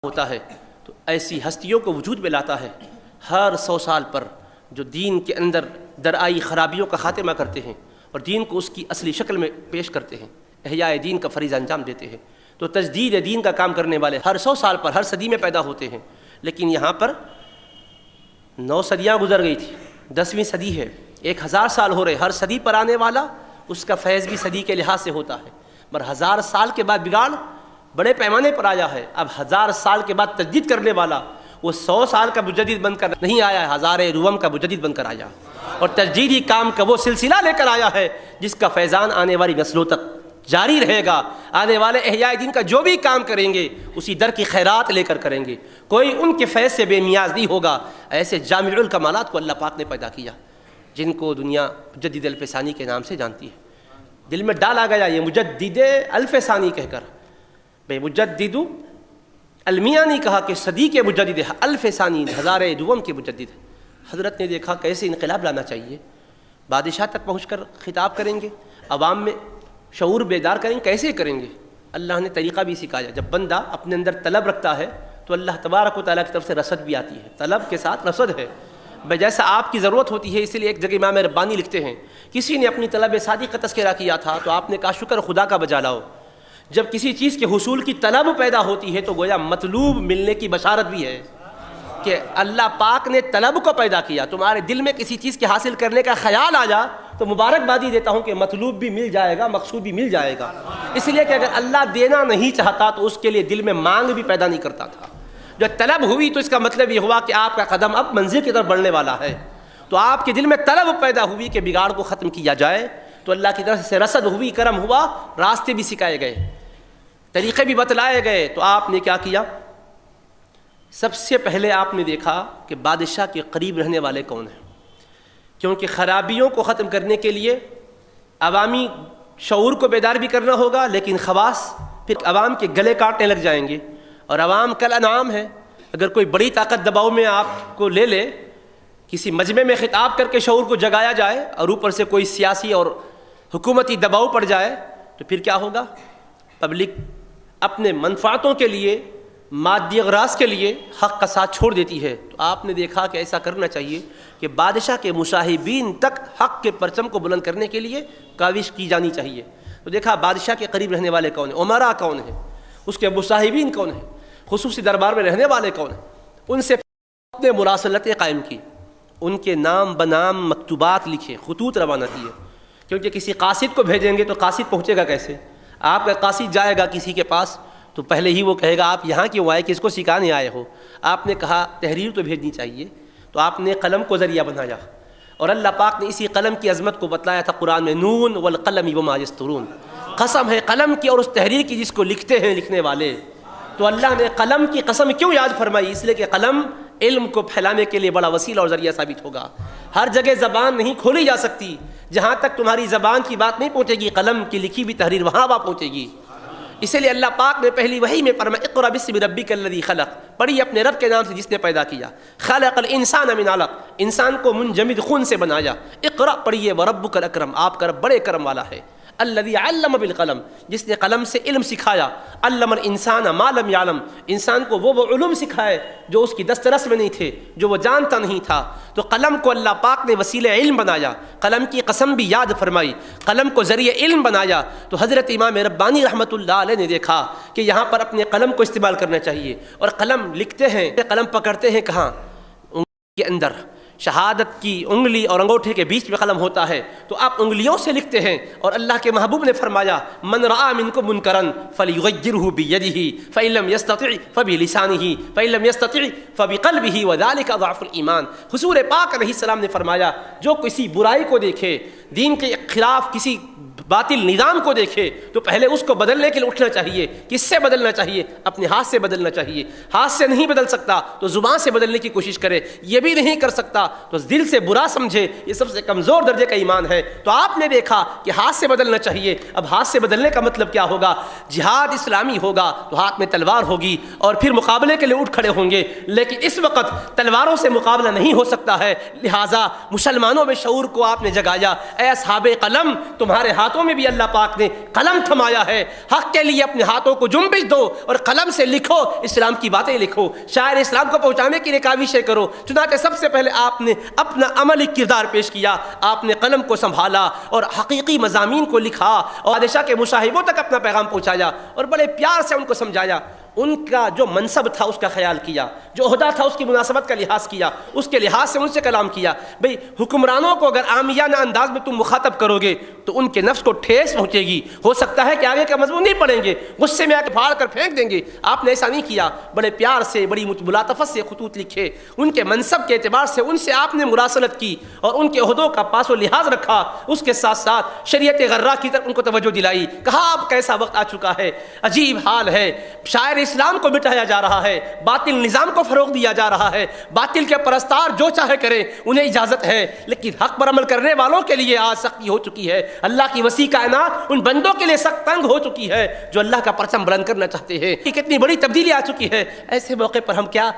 [SPEAKER 1] ہوتا ہے، تو ایسی ہستیوں کو وجود میں لاتا ہے ہر 100 سال پر جو دین کے اندر درآئی خرابیوں کا خاتمہ کرتے ہیں اور دین کو اس کی اصلی شکل میں پیش کرتے ہیں، احیاء دین کا فریضہ انجام دیتے ہیں۔ تو تجدید دین کا کام کرنے والے ہر 100 سال پر ہر صدی میں پیدا ہوتے ہیں، لیکن یہاں پر 9 صدیاں گزر گئی تھی، 10ویں صدی ہے، 1000 سال ہو رہے، ہر صدی پر آنے والا اس کا فیض بھی صدی کے لحاظ سے ہوتا ہے، مگر 1000 سال کے بعد بگاڑ بڑے پیمانے پر آیا ہے۔ اب 1000 سال کے بعد تجدید کرنے والا وہ 100 سال کا مجدد بن کر نہیں آیا ہے، 1000 روم کا مجدد بن کر آیا، اور تجدیدی کام کا وہ سلسلہ لے کر آیا ہے جس کا فیضان آنے والی نسلوں تک جاری رہے گا۔ آنے والے احیاء دین کا جو بھی کام کریں گے اسی در کی خیرات لے کر کریں گے، کوئی ان کے فیض سے بے نیاز نہیں ہوگا۔ ایسے جامع الکمالات کو اللہ پاک نے پیدا کیا جن کو دنیا مجدد الفسانی کے نام سے جانتی ہے۔ دل میں ڈالا گیا یہ مجدد الفسانی کہہ کر، بے مجدد المیاں نہیں کہا کہ صدی کے مجدد ہے، الفسانی 1000 دوم کے مجدد ہے۔ حضرت نے دیکھا کیسے انقلاب لانا چاہیے، بادشاہ تک پہنچ کر خطاب کریں گے، عوام میں شعور بیدار کریں گے، کیسے کریں گے؟ اللہ نے طریقہ بھی سکھایا. جب بندہ اپنے اندر طلب رکھتا ہے تو اللہ تبارک و تعالیٰ کی طرف سے رسد بھی آتی ہے. طلب کے ساتھ رسد ہے. جیسا آپ کی ضرورت ہوتی ہے، اسی لیے ایک جگہ امام ربانی لکھتے ہیں، کسی نے اپنی طلب صادق کا تذکرہ کیا تھا تو آپ نے کہا شکر خدا کا بجا لاؤ. جب کسی چیز کے حصول کی طلب پیدا ہوتی ہے تو گویا مطلوب ملنے کی بشارت بھی ہے کہ اللہ پاک نے طلب کو پیدا کیا. تمہارے دل میں کسی چیز کے حاصل کرنے کا خیال آ جا تو مبارکبادی دیتا ہوں کہ مطلوب بھی مل جائے گا، مقصود بھی مل جائے گا. اس لیے کہ اگر اللہ دینا نہیں چاہتا تو اس کے لیے دل میں مانگ بھی پیدا نہیں کرتا تھا. جو طلب ہوئی تو اس کا مطلب یہ ہوا کہ آپ کا قدم اب منزل کی طرف بڑھنے والا ہے. تو آپ کے دل میں طلب پیدا ہوئی کہ بگاڑ کو ختم کیا جائے تو اللہ کی طرف سے رسد ہوئی، کرم ہوا، راستے بھی سکھائے گئے، طریقے بھی بتلائے گئے. تو آپ نے کیا کیا؟ سب سے پہلے آپ نے دیکھا کہ بادشاہ کے قریب رہنے والے کون ہیں، کیونکہ خرابیوں کو ختم کرنے کے لیے عوامی شعور کو بیدار بھی کرنا ہوگا، لیکن خواص پھر عوام کے گلے کاٹنے لگ جائیں گے. اور عوام کل انعام ہے. اگر کوئی بڑی طاقت دباؤ میں آپ کو لے لے، کسی مجمع میں خطاب کر کے شعور کو جگایا جائے اور اوپر سے کوئی سیاسی اور حکومتی دباؤ پڑ جائے تو پھر کیا ہوگا؟ پبلک اپنے منفعتوں کے لیے، مادی اغراض کے لیے حق کا ساتھ چھوڑ دیتی ہے. تو آپ نے دیکھا کہ ایسا کرنا چاہیے کہ بادشاہ کے مصاحبین تک حق کے پرچم کو بلند کرنے کے لیے کاوش کی جانی چاہیے. تو دیکھا بادشاہ کے قریب رہنے والے کون ہیں، امراء کون ہیں، اس کے مصاحبین کون ہیں، خصوصی دربار میں رہنے والے کون ہیں. ان سے اپنے مراسلتیں قائم کی، ان کے نام بنام مکتوبات لکھے، خطوط روانہ کیے. کیونکہ کسی قاصد کو بھیجیں گے تو قاصد پہنچے گا کیسے؟ آپ کا قاصد جائے گا کسی کے پاس تو پہلے ہی وہ کہے گا آپ یہاں کیوں آئے، کس کو سکھانے آئے ہو؟ آپ نے کہا تحریر تو بھیجنی چاہیے، تو آپ نے قلم کو ذریعہ بنایا. اور اللہ پاک نے اسی قلم کی عظمت کو بتلایا تھا قرآن میں، نون والقلم وما یسطرون. قسم ہے قلم کی اور اس تحریر کی جس کو لکھتے ہیں لکھنے والے. تو اللہ نے قلم کی قسم کیوں یاد فرمائی؟ اس لیے کہ قلم علم کو پھیلانے کے لیے بڑا وسیلہ اور ذریعہ ثابت ہوگا. ہر جگہ زبان نہیں کھولی جا سکتی، جہاں تک تمہاری زبان کی بات نہیں پہنچے گی قلم کی لکھی بھی تحریر وہاں بات پہنچے گی. اسی لیے اللہ پاک نے پہلی وحی میں فرمایا اقرأ باسم ربک الذی خلق، پڑھی اپنے رب کے نام سے جس نے پیدا کیا. خلق الانسان من علق، انسان کو منجمد خون سے بنایا. اقرأ پڑھیے وربک الاکرم، آپ کا رب بڑے کرم والا ہے. الذی علم بالقلم، جس نے قلم سے علم سکھایا. علم الانسان ما لم یعلم، انسان کو وہ علوم سکھائے جو اس کی دسترس میں نہیں تھے، جو وہ جانتا نہیں تھا. تو قلم کو اللہ پاک نے وسیلہ علم بنایا، قلم کی قسم بھی یاد فرمائی، قلم کو ذریعہ علم بنایا. تو حضرت امام ربانی رحمۃ اللہ علیہ نے دیکھا کہ یہاں پر اپنے قلم کو استعمال کرنا چاہیے. اور قلم لکھتے ہیں، قلم پکڑتے ہیں کہاں؟ انگلی کے اندر. شہادت کی انگلی اور انگوٹھے کے بیچ میں قلم ہوتا ہے، تو آپ انگلیوں سے لکھتے ہیں. اور اللہ کے محبوب نے فرمایا من رأى منکم منکرا فلیغیرہ بیدہ فإن لم یستطع فبلسانہ فإن لم یستطع فبقلبہ وذلک ضعف الایمان. حضور پاک علیہ السلام نے فرمایا جو کسی برائی کو دیکھے، دین کے خلاف کسی باطل نظام کو دیکھے تو پہلے اس کو بدلنے کے لیے اٹھنا چاہیے. کس سے بدلنا چاہیے؟ اپنے ہاتھ سے بدلنا چاہیے. ہاتھ سے نہیں بدل سکتا تو زبان سے بدلنے کی کوشش کرے. یہ بھی نہیں کر سکتا تو دل سے برا سمجھے. یہ سب سے کمزور درجے کا ایمان ہے. تو آپ نے دیکھا کہ ہاتھ سے بدلنا چاہیے. اب ہاتھ سے بدلنے کا مطلب کیا ہوگا؟ جہاد اسلامی ہوگا تو ہاتھ میں تلوار ہوگی اور پھر مقابلے کے لیے اٹھ کھڑے ہوں گے. لیکن اس وقت تلواروں سے مقابلہ نہیں ہو سکتا ہے. لہٰذا مسلمانوں میں شعور کو آپ نے جگایا. اے اصحاب قلم، تمہارے ہاتھوں میں بھی اللہ پاک نے قلم تھمایا ہے. حق کے لیے اپنے ہاتھوں کو جنبش دو اور قلم سے لکھو، اسلام کی باتیں لکھو، شاعر اسلام کو پہنچانے کے لیے کاوشیں کرو. چنانچہ سب سے پہلے آپ نے اپنا عملی کردار پیش کیا. آپ نے قلم کو سنبھالا اور حقیقی مضامین کو لکھا اور بادشاہ کے مصاحبوں تک اپنا پیغام پہنچایا اور بڑے پیار سے ان کو سمجھایا. ان کا جو منصب تھا اس کا خیال کیا، جو عہدہ تھا اس کی مناسبت کا لحاظ کیا، اس کے لحاظ سے ان سے کلام کیا. بھئی حکمرانوں کو اگر عامیانہ انداز میں تم مخاطب کرو گے تو ان کے نفس کو ٹھیس پہنچے گی. ہو سکتا ہے کہ آگے کا مضمون نہیں پڑھیں گے، غصے میں آ کے پھاڑ کر پھینک دیں گے. آپ نے ایسا نہیں کیا. بڑے پیار سے، بڑی ملاطفت سے خطوط لکھے. ان کے منصب کے اعتبار سے ان سے آپ نے مراسلت کی اور ان کے عہدوں کا پاس و لحاظ رکھا. اس کے ساتھ ساتھ شریعت غراء کی طرف ان کو توجہ دلائی. کہا اب کیسا وقت آ چکا ہے، عجیب حال ہے. شاعر اسلام کو مٹایا جا رہا ہے، باطل نظام کو فروغ دیا جا رہا ہے. باطل کے پرستار جو چاہے کریں، انہیں اجازت ہے، لیکن حق پر عمل کرنے والوں کے لیے آج سختی ہو چکی ہے. اللہ کی وسیع کائنات ان بندوں کے لیے سخت تنگ ہو چکی ہے جو اللہ کا پرچم بلند کرنا چاہتے ہیں. یہ کتنی بڑی تبدیلی آ چکی ہے. ایسے موقع پر ہم کیا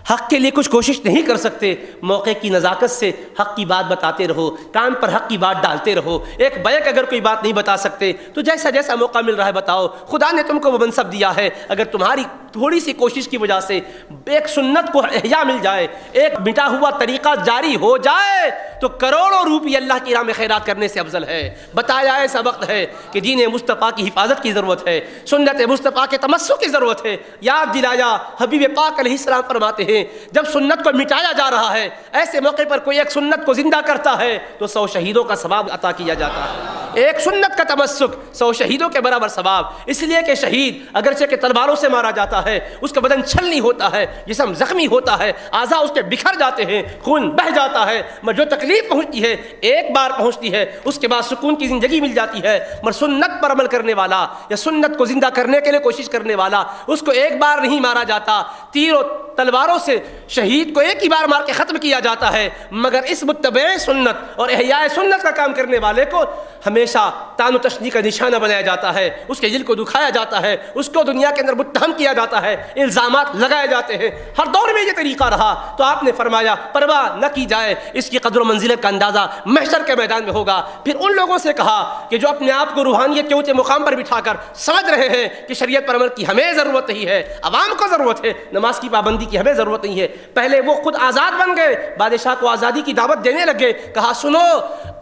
[SPEAKER 1] حق کے لیے کچھ کوشش نہیں کر سکتے، موقع کی نزاکت سے حق کی بات بتاتے رہو، کان پر حق کی بات ڈالتے رہو۔ ایک بیک اگر کوئی بات نہیں بتا سکتے تو جیسا جیسا موقع مل رہا ہے بتاؤ۔ خدا نے تم کو وہ منصب دیا ہے، اگر تمہاری تھوڑی سی کوشش کی وجہ سے ایک سنت کو احیا مل جائے، ایک مٹا ہوا طریقہ جاری ہو جائے، تو کروڑوں روپی اللہ کی راہ میں خیرات کرنے سے افضل ہے۔ بتایا ایسا وقت ہے کہ دین مصطفیٰ کی حفاظت کی ضرورت ہے، سنت مصطفیٰ کے تمسک کی ضرورت ہے۔ یاد دلایا حبیب پاک علیہ السلام فرماتے ہیں جب سنت کو مٹایا جا رہا ہے، ایسے موقع پر کوئی ایک سنت کو زندہ کرتا ہے تو 100 شہیدوں کا ثواب عطا کیا جاتا ہے۔ ایک سنت کا تمسک 100 شہیدوں کے برابر ثواب، اس لیے کہ شہید اگرچہ کہ تلواروں سے مارا جاتا ہے، اس کا بدن چھلنی ہوتا ہے، جسم زخمی ہوتا ہے، اعضاء اس کے بکھر جاتے ہیں، خون بہہ جاتا ہے، مگر جو تکلیف پہنچتی ہے ایک بار پہنچتی ہے، اس کے بعد سکون کی زندگی مل جاتی ہے۔ مگر سنت پر عمل کرنے والا یا سنت کو زندہ کرنے کے لیے کوشش کرنے والا، اس کو ایک بار نہیں مارا جاتا، تیر و تلواروں سے شہید کو ایک ہی بار مار کے ختم کیا جاتا ہے، مگر اس متبع سنت اور احیاء سنت کا کام کرنے والے کو ہمیشہ تان و تشنیع کا نشانہ بنایا جاتا ہے، اس کے دل کو دکھایا جاتا ہے، اس کو دنیا کے اندر متہم کیا جاتا ہے، الزامات لگائے جاتے ہیں۔ ہر دور میں یہ طریقہ رہا، تو آپ نے فرمایا پرواہ نہ کی جائے، اس کی قدر و منزلت کا اندازہ محشر کے میدان میں ہوگا۔ پھر ان لوگوں سے کہا کہ جو اپنے آپ کو روحانیت کے اونچے مقام پر بٹھا کر سمجھ رہے ہیں کہ شریعت پر عمل کی ہمیں ضرورت نہیں ہے، عوام کو ضرورت ہے، نماز کی پابندی کی ہمیں ضرورت نہیں ہے، پہلے وہ خود آزاد بن گئے، بادشاہ کو آزادی کی دعوت دینے لگے، کہا سنو،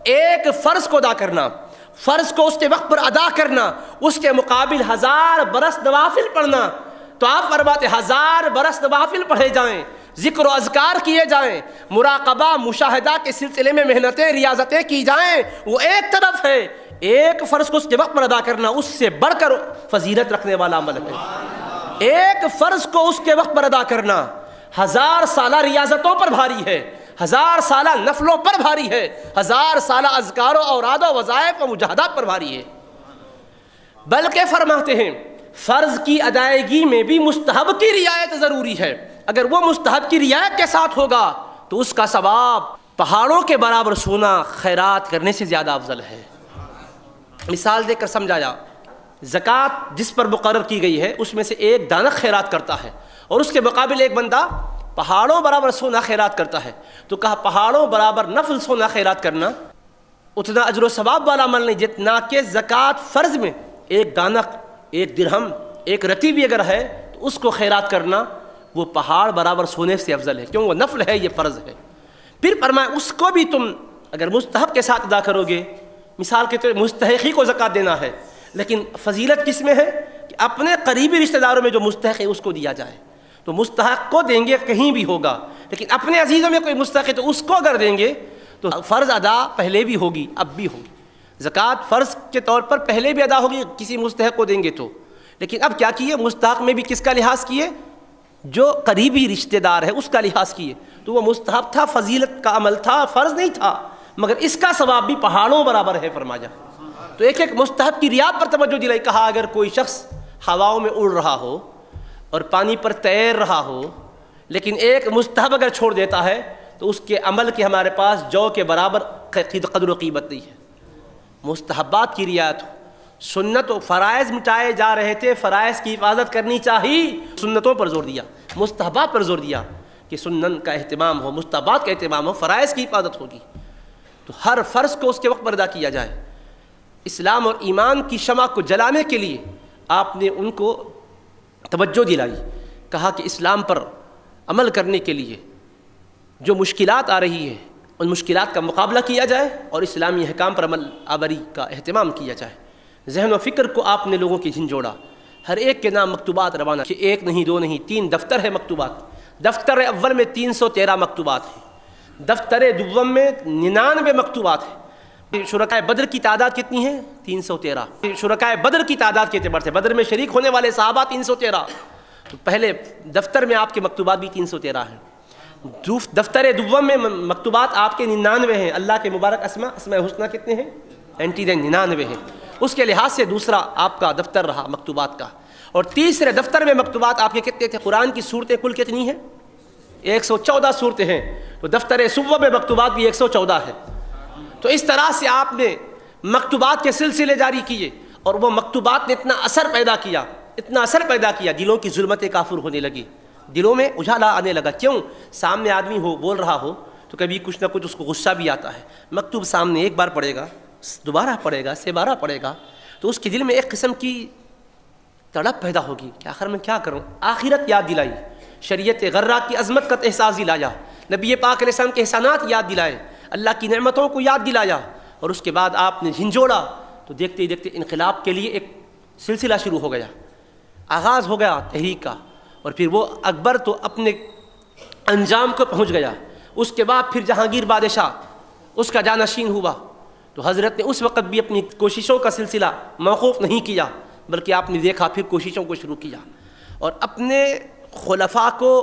[SPEAKER 1] ایک فرض کو ادا کرنا، فرض کو اس کے وقت پر ادا کرنا، اس کے مقابل 1000 برس نوافل پڑھنا، تو آپ فرماتے 1000 برس نوافل پڑھے جائیں، ذکر و اذکار کیے جائیں، مراقبہ مشاہدہ کے سلسلے میں محنتیں ریاضتیں کی جائیں، وہ ایک طرف ہے، ایک فرض کو اس کے وقت پر ادا کرنا اس سے بڑھ کر فضیلت رکھنے والا عمل ہے۔ ایک فرض کو اس کے وقت پر ادا کرنا 1000 سالہ ریاضتوں پر بھاری ہے، 1000 سالہ نفلوں پر بھاری ہے، 1000 سالہ اذکار و اوراد و وظائف و مجاہدات پر بھاری ہے۔ بلکہ فرماتے ہیں فرض کی ادائیگی میں بھی مستحب کی رعایت ضروری ہے، اگر وہ مستحب کی رعایت کے ساتھ ہوگا تو اس کا ثواب پہاڑوں کے برابر سونا خیرات کرنے سے زیادہ افضل ہے۔ مثال دے کر سمجھایا، زکوٰۃ جس پر مقرر کی گئی ہے اس میں سے ایک دانہ خیرات کرتا ہے اور اس کے مقابل ایک بندہ پہاڑوں برابر سونا خیرات کرتا ہے، تو کہا پہاڑوں برابر نفل سونا خیرات کرنا اتنا اجر و ثواب والا عمل نہیں جتنا کہ زکوٰۃ فرض میں ایک دانہ، ایک درہم، ایک رتی بھی اگر ہے تو اس کو خیرات کرنا وہ پہاڑ برابر سونے سے افضل ہے، کیوں وہ نفل ہے، یہ فرض ہے۔ پھر فرمایا اس کو بھی تم اگر مستحب کے ساتھ ادا کرو گے، مثال کے طور مستحقی کو زکوٰۃ دینا ہے، لیکن فضیلت کس میں ہے کہ اپنے قریبی رشتہ داروں میں جو مستحق ہے اس کو دیا جائے، تو مستحق کو دیں گے کہیں بھی ہوگا، لیکن اپنے عزیزوں میں کوئی مستحق ہے تو اس کو اگر دیں گے تو فرض ادا پہلے بھی ہوگی اب بھی ہوگی۔ زکوٰۃ فرض کے طور پر پہلے بھی ادا ہوگی کسی مستحق کو دیں گے تو، لیکن اب کیا کیے مستحق میں بھی کس کا لحاظ کیے، جو قریبی رشتہ دار ہے اس کا لحاظ کیے، تو وہ مستحب تھا، فضیلت کا عمل تھا، فرض نہیں تھا، مگر اس کا ثواب بھی پہاڑوں برابر ہے فرمایا۔ تو ایک ایک مستحب کی رعایت پر توجہ دلائی، کہا اگر کوئی شخص ہواؤں میں اڑ رہا ہو اور پانی پر تیر رہا ہو لیکن ایک مستحب اگر چھوڑ دیتا ہے تو اس کے عمل کے ہمارے پاس جو کے برابر قدر و قیمت نہیں ہے۔ مستحبات کی رعایت ہو، سنت و فرائض مٹائے جا رہے تھے، فرائض کی حفاظت کرنی چاہیے، سنتوں پر زور دیا، مستحبات پر زور دیا کہ سنت کا اہتمام ہو، مستحبات کا اہتمام ہو، فرائض کی حفاظت ہوگی، تو ہر فرض کو اس کے وقت پر ادا کیا جائے۔ اسلام اور ایمان کی شمع کو جلانے کے لیے آپ نے ان کو توجہ دلائی، کہا کہ اسلام پر عمل کرنے کے لیے جو مشکلات آ رہی ہے ان مشکلات کا مقابلہ کیا جائے اور اسلامی احکام پر عمل آوری کا اہتمام کیا جائے۔ ذہن و فکر کو آپ نے لوگوں کی جھنجھوڑا، ہر ایک کے نام مکتوبات روانہ کہ ایک نہیں دو نہیں 3 دفتر ہے مکتوبات، دفتر اول میں 313 مکتوبات ہیں، دفتر دوم میں 99 مکتوبات ہیں۔ شرکائے بدر کی تعداد کتنی ہے؟ 313۔ شرکائے بدر کی تعداد کے اعتبار سے بدر میں شریک ہونے والے صحابہ 313، تو پہلے دفتر میں آپ کے مکتوبات بھی 313 ہیں۔ دفتر دوم میں مکتوبات آپ کے 99 ہیں، اللہ کے مبارک اسماء حسنہ کتنے ہیں؟ 99 ہیں، اس کے لحاظ سے دوسرا آپ کا دفتر رہا مکتوبات کا۔ اور تیسرے دفتر میں مکتوبات آپ کے کتنے تھے؟ قرآن کی صورتیں کل کتنی ہیں؟ 114 صورتیں ہیں، تو دفتر صوبہ میں مکتوبات بھی 114 ہے۔ تو اس طرح سے آپ نے مکتوبات کے سلسلے جاری کیے اور وہ مکتوبات نے اتنا اثر پیدا کیا، اتنا اثر پیدا کیا، دلوں کی ظلمتیں کافر ہونے لگی، دلوں میں اجالا آنے لگا. کیوں؟ سامنے آدمی ہو بول رہا ہو تو کبھی کچھ نہ کچھ اس کو غصہ بھی آتا ہے. مکتوب سامنے ایک بار پڑھے گا، دوبارہ پڑھے گا، 12 پڑھے گا، تو اس کے دل میں ایک قسم کی تڑپ پیدا ہوگی کہ آخر میں کیا کروں. آخرت یاد دلائی، شریعت غرہ کی عظمت کا احساس دلایا، نبی پاک علیہ السلام کے احسانات یاد دلائے، اللہ کی نعمتوں کو یاد دلایا، اور اس کے بعد آپ نے جھنجھوڑا تو دیکھتے ہی دیکھتے انقلاب کے لیے ایک سلسلہ شروع ہو گیا، آغاز ہو گیا تحریک کا. اور پھر وہ اکبر تو اپنے انجام کو پہنچ گیا. اس کے بعد پھر جہانگیر بادشاہ اس کا جانشین ہوا، تو حضرت نے اس وقت بھی اپنی کوششوں کا سلسلہ موقوف نہیں کیا، بلکہ آپ نے دیکھا پھر کوششوں کو شروع کیا اور اپنے خلفاء کو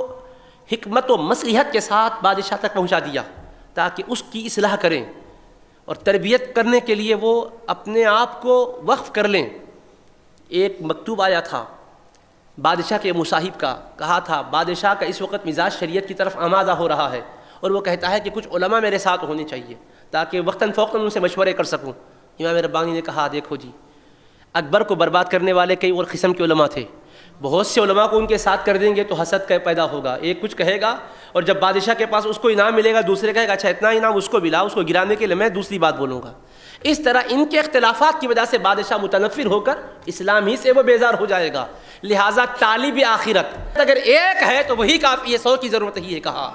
[SPEAKER 1] حکمت و مصلحت کے ساتھ بادشاہ تک پہنچا دیا تاکہ اس کی اصلاح کریں اور تربیت کرنے کے لیے وہ اپنے آپ کو وقف کر لیں. ایک مکتوب آیا تھا بادشاہ کے مصاحب کا، کہا تھا بادشاہ کا اس وقت مزاج شریعت کی طرف آمادہ ہو رہا ہے اور وہ کہتا ہے کہ کچھ علماء میرے ساتھ ہونے چاہیے تاکہ وقتاً فوقتاً ان سے مشورے کر سکوں. امام ربانی نے کہا دیکھو جی، اکبر کو برباد کرنے والے کئی اور قسم کے علماء تھے، بہت سے علماء کو ان کے ساتھ کر دیں گے تو حسد کا پیدا ہوگا، ایک کچھ کہے گا اور جب بادشاہ کے پاس اس کو انعام ملے گا دوسرے کہے گا اچھا اتنا انعام اس کو ملا، اس کو گرانے کے لیے میں دوسری بات بولوں گا. اس طرح ان کے اختلافات کی وجہ سے بادشاہ متنفر ہو کر اسلام ہی سے وہ بیزار ہو جائے گا. لہٰذا طالب آخرت اگر ایک ہے تو وہی کافی ہے، 100 کی ضرورت ہی ہے. کہا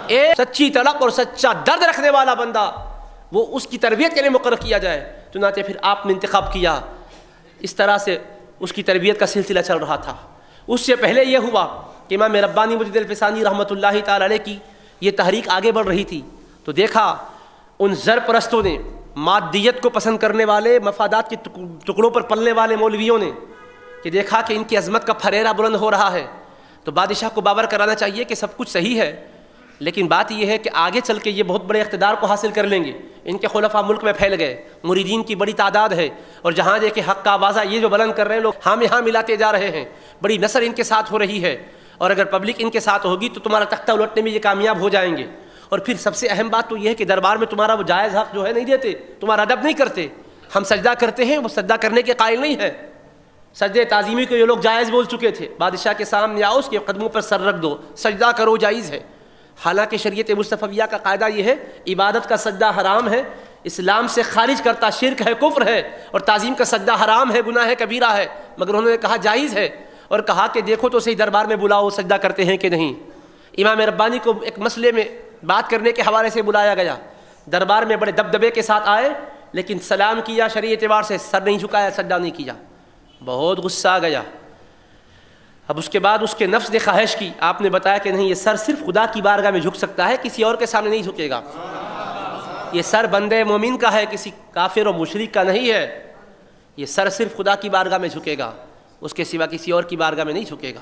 [SPEAKER 1] ایک سچی طلب اور سچا درد رکھنے والا بندہ وہ اس کی تربیت کے لیے مقرر کیا جائے. چنانچہ پھر آپ نے انتخاب کیا، اس طرح سے اس کی تربیت کا سلسلہ چل رہا تھا. اس سے پہلے یہ ہوا کہ امام ربانی مجد الفسانی رحمۃ اللہ تعالی علیہ کی یہ تحریک آگے بڑھ رہی تھی تو دیکھا ان زر پرستوں نے، مادیت کو پسند کرنے والے، مفادات کے ٹکڑوں پر پلنے والے مولویوں نے کہ دیکھا کہ ان کی عظمت کا پھریرا بلند ہو رہا ہے تو بادشاہ کو باور کرانا چاہیے کہ سب کچھ صحیح ہے، لیکن بات یہ ہے کہ آگے چل کے یہ بہت بڑے اقتدار کو حاصل کر لیں گے. ان کے خلفاء ملک میں پھیل گئے، مریدین کی بڑی تعداد ہے، اور جہاں دیکھے حق کا آوازہ یہ جو بلند کر رہے ہیں لوگ ہاں میں ہاں ملاتے جا رہے ہیں، بڑی نثر ان کے ساتھ ہو رہی ہے، اور اگر پبلک ان کے ساتھ ہوگی تو تمہارا تختہ الٹنے میں یہ کامیاب ہو جائیں گے. اور پھر سب سے اہم بات تو یہ ہے کہ دربار میں تمہارا وہ جائز حق جو ہے نہیں دیتے، تمہارا ادب نہیں کرتے. ہم سجدہ کرتے ہیں، وہ سجدہ کرنے کے قائل نہیں ہے. سجدے تعظیمی کو یہ لوگ جائز بول چکے تھے، بادشاہ کے سامنے آؤ اس کے قدموں پر سر رکھ دو، سجدہ کرو جائز ہے. حالانکہ شریعت مصطفیہ کا قاعدہ یہ ہے عبادت کا سجدہ حرام ہے، اسلام سے خارج کرتا شرک ہے، کفر ہے، اور تعظیم کا سجدہ حرام ہے، گناہ ہے، کبیرہ ہے، مگر انہوں نے کہا جائز ہے اور کہا کہ دیکھو تو صحیح دربار میں بلاؤ سجدہ کرتے ہیں کہ نہیں. امام ربانی کو ایک مسئلے میں بات کرنے کے حوالے سے بلایا گیا، دربار میں بڑے دبدبے کے ساتھ آئے لیکن سلام کیا شرعی اعتبار سے، سر نہیں جھکایا، سجدہ نہیں کیا. بہت غصہ آ گیا. اب اس کے بعد اس کے نفس نے خواہش کی، آپ نے بتایا کہ نہیں یہ سر صرف خدا کی بارگاہ میں جھک سکتا ہے، کسی اور کے سامنے نہیں جھکے گا. یہ سر بندے مومن کا ہے، کسی کافر و مشرک کا نہیں ہے. یہ سر صرف خدا کی بارگاہ میں جھکے گا، اس کے سوا کسی اور کی بارگاہ میں نہیں جھکے گا.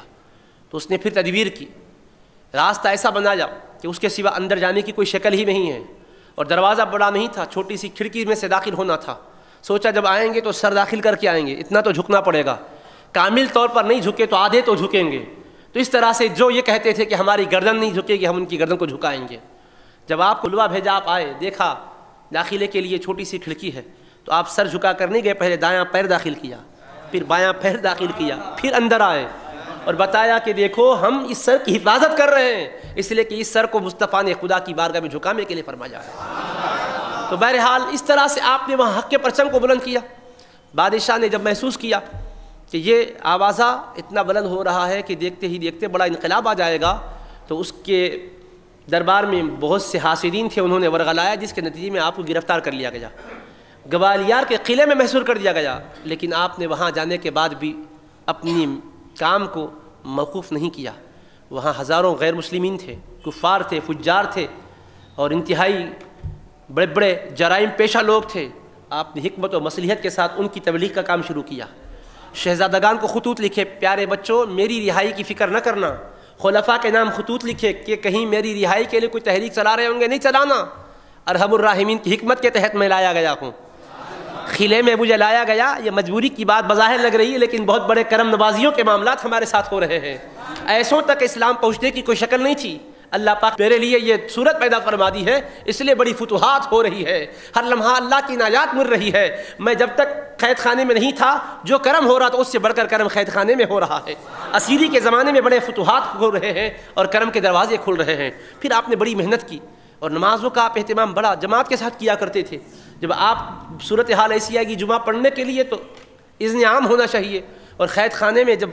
[SPEAKER 1] تو اس نے پھر تدبیر کی، راستہ ایسا بنایا کہ اس کے سوا اندر جانے کی کوئی شکل ہی نہیں ہے، اور دروازہ بڑا نہیں تھا، چھوٹی سی کھڑکی میں سے داخل ہونا تھا. سوچا جب آئیں گے تو سر داخل کر کے آئیں گے، اتنا تو جھکنا پڑے گا، کامل طور پر نہیں جھکے تو آدھے تو جھکیں گے. تو اس طرح سے جو یہ کہتے تھے کہ ہماری گردن نہیں جھکے گی، ہم ان کی گردن کو جھکائیں گے. جب آپ کو لوا بھیجا، آپ آئے، دیکھا داخلے کے لیے چھوٹی سی کھڑکی ہے، تو آپ سر جھکا کر نہیں گئے، پہلے دایاں پیر داخل کیا، پھر بایاں پیر داخل کیا، پھر اندر آئے اور بتایا کہ دیکھو ہم اس سر کی حفاظت کر رہے ہیں، اس لیے کہ اس سر کو مصطفیٰ نے خدا کی بارگاہ میں جھکانے کے لیے فرمایا ہے. تو بہرحال اس طرح سے آپ نے وہاں حق کے پرچم کو بلند کیا. بادشاہ نے جب محسوس کیا کہ یہ آوازہ اتنا بلند ہو رہا ہے کہ دیکھتے ہی دیکھتے بڑا انقلاب آ جائے گا، تو اس کے دربار میں بہت سے حاسدین تھے، انہوں نے ورغلایا، جس کے نتیجے میں آپ کو گرفتار کر لیا گیا، گوالیار کے قلعے میں محصور کر دیا گیا. لیکن آپ نے وہاں جانے کے بعد بھی اپنی کام کو موقوف نہیں کیا. وہاں ہزاروں غیر مسلمین تھے، کفار تھے، فجار تھے، اور انتہائی بڑے بڑے جرائم پیشہ لوگ تھے. آپ نے حکمت و مصلحت کے ساتھ ان کی تبلیغ کا کام شروع کیا. شہزادگان کو خطوط لکھے، پیارے بچوں میری رہائی کی فکر نہ کرنا. خلفاء کے نام خطوط لکھے کہ کہیں میری رہائی کے لیے کوئی تحریک چلا رہے ہوں گے، نہیں چلانا. ارحم الراحمین کی حکمت کے تحت میں لایا گیا ہوں، قلعے میں مجھے لایا گیا. یہ مجبوری کی بات بظاہر لگ رہی ہے لیکن بہت بڑے کرم نوازیوں کے معاملات ہمارے ساتھ ہو رہے ہیں. ایسوں تک اسلام پہنچنے کی کوئی شکل نہیں تھی. اللہ پاک میرے لیے یہ صورت پیدا فرما دی ہے، اس لیے بڑی فتوحات ہو رہی ہے، ہر لمحہ اللہ کی عنایات مل رہی ہے۔ میں جب تک قید خانے میں نہیں تھا جو کرم ہو رہا تھا اس سے بڑھ کر کرم قید خانے میں ہو رہا ہے۔ اسیری کے زمانے میں بڑے فتوحات ہو رہے ہیں اور کرم کے دروازے کھل رہے ہیں۔ پھر آپ نے بڑی محنت کی اور نمازوں کا آپ اہتمام بڑا جماعت کے ساتھ کیا کرتے تھے۔ جب آپ صورتحال ایسی آئے گی جمعہ پڑھنے کے لیے تو اذن عام ہونا چاہیے، اور قید خانے میں جب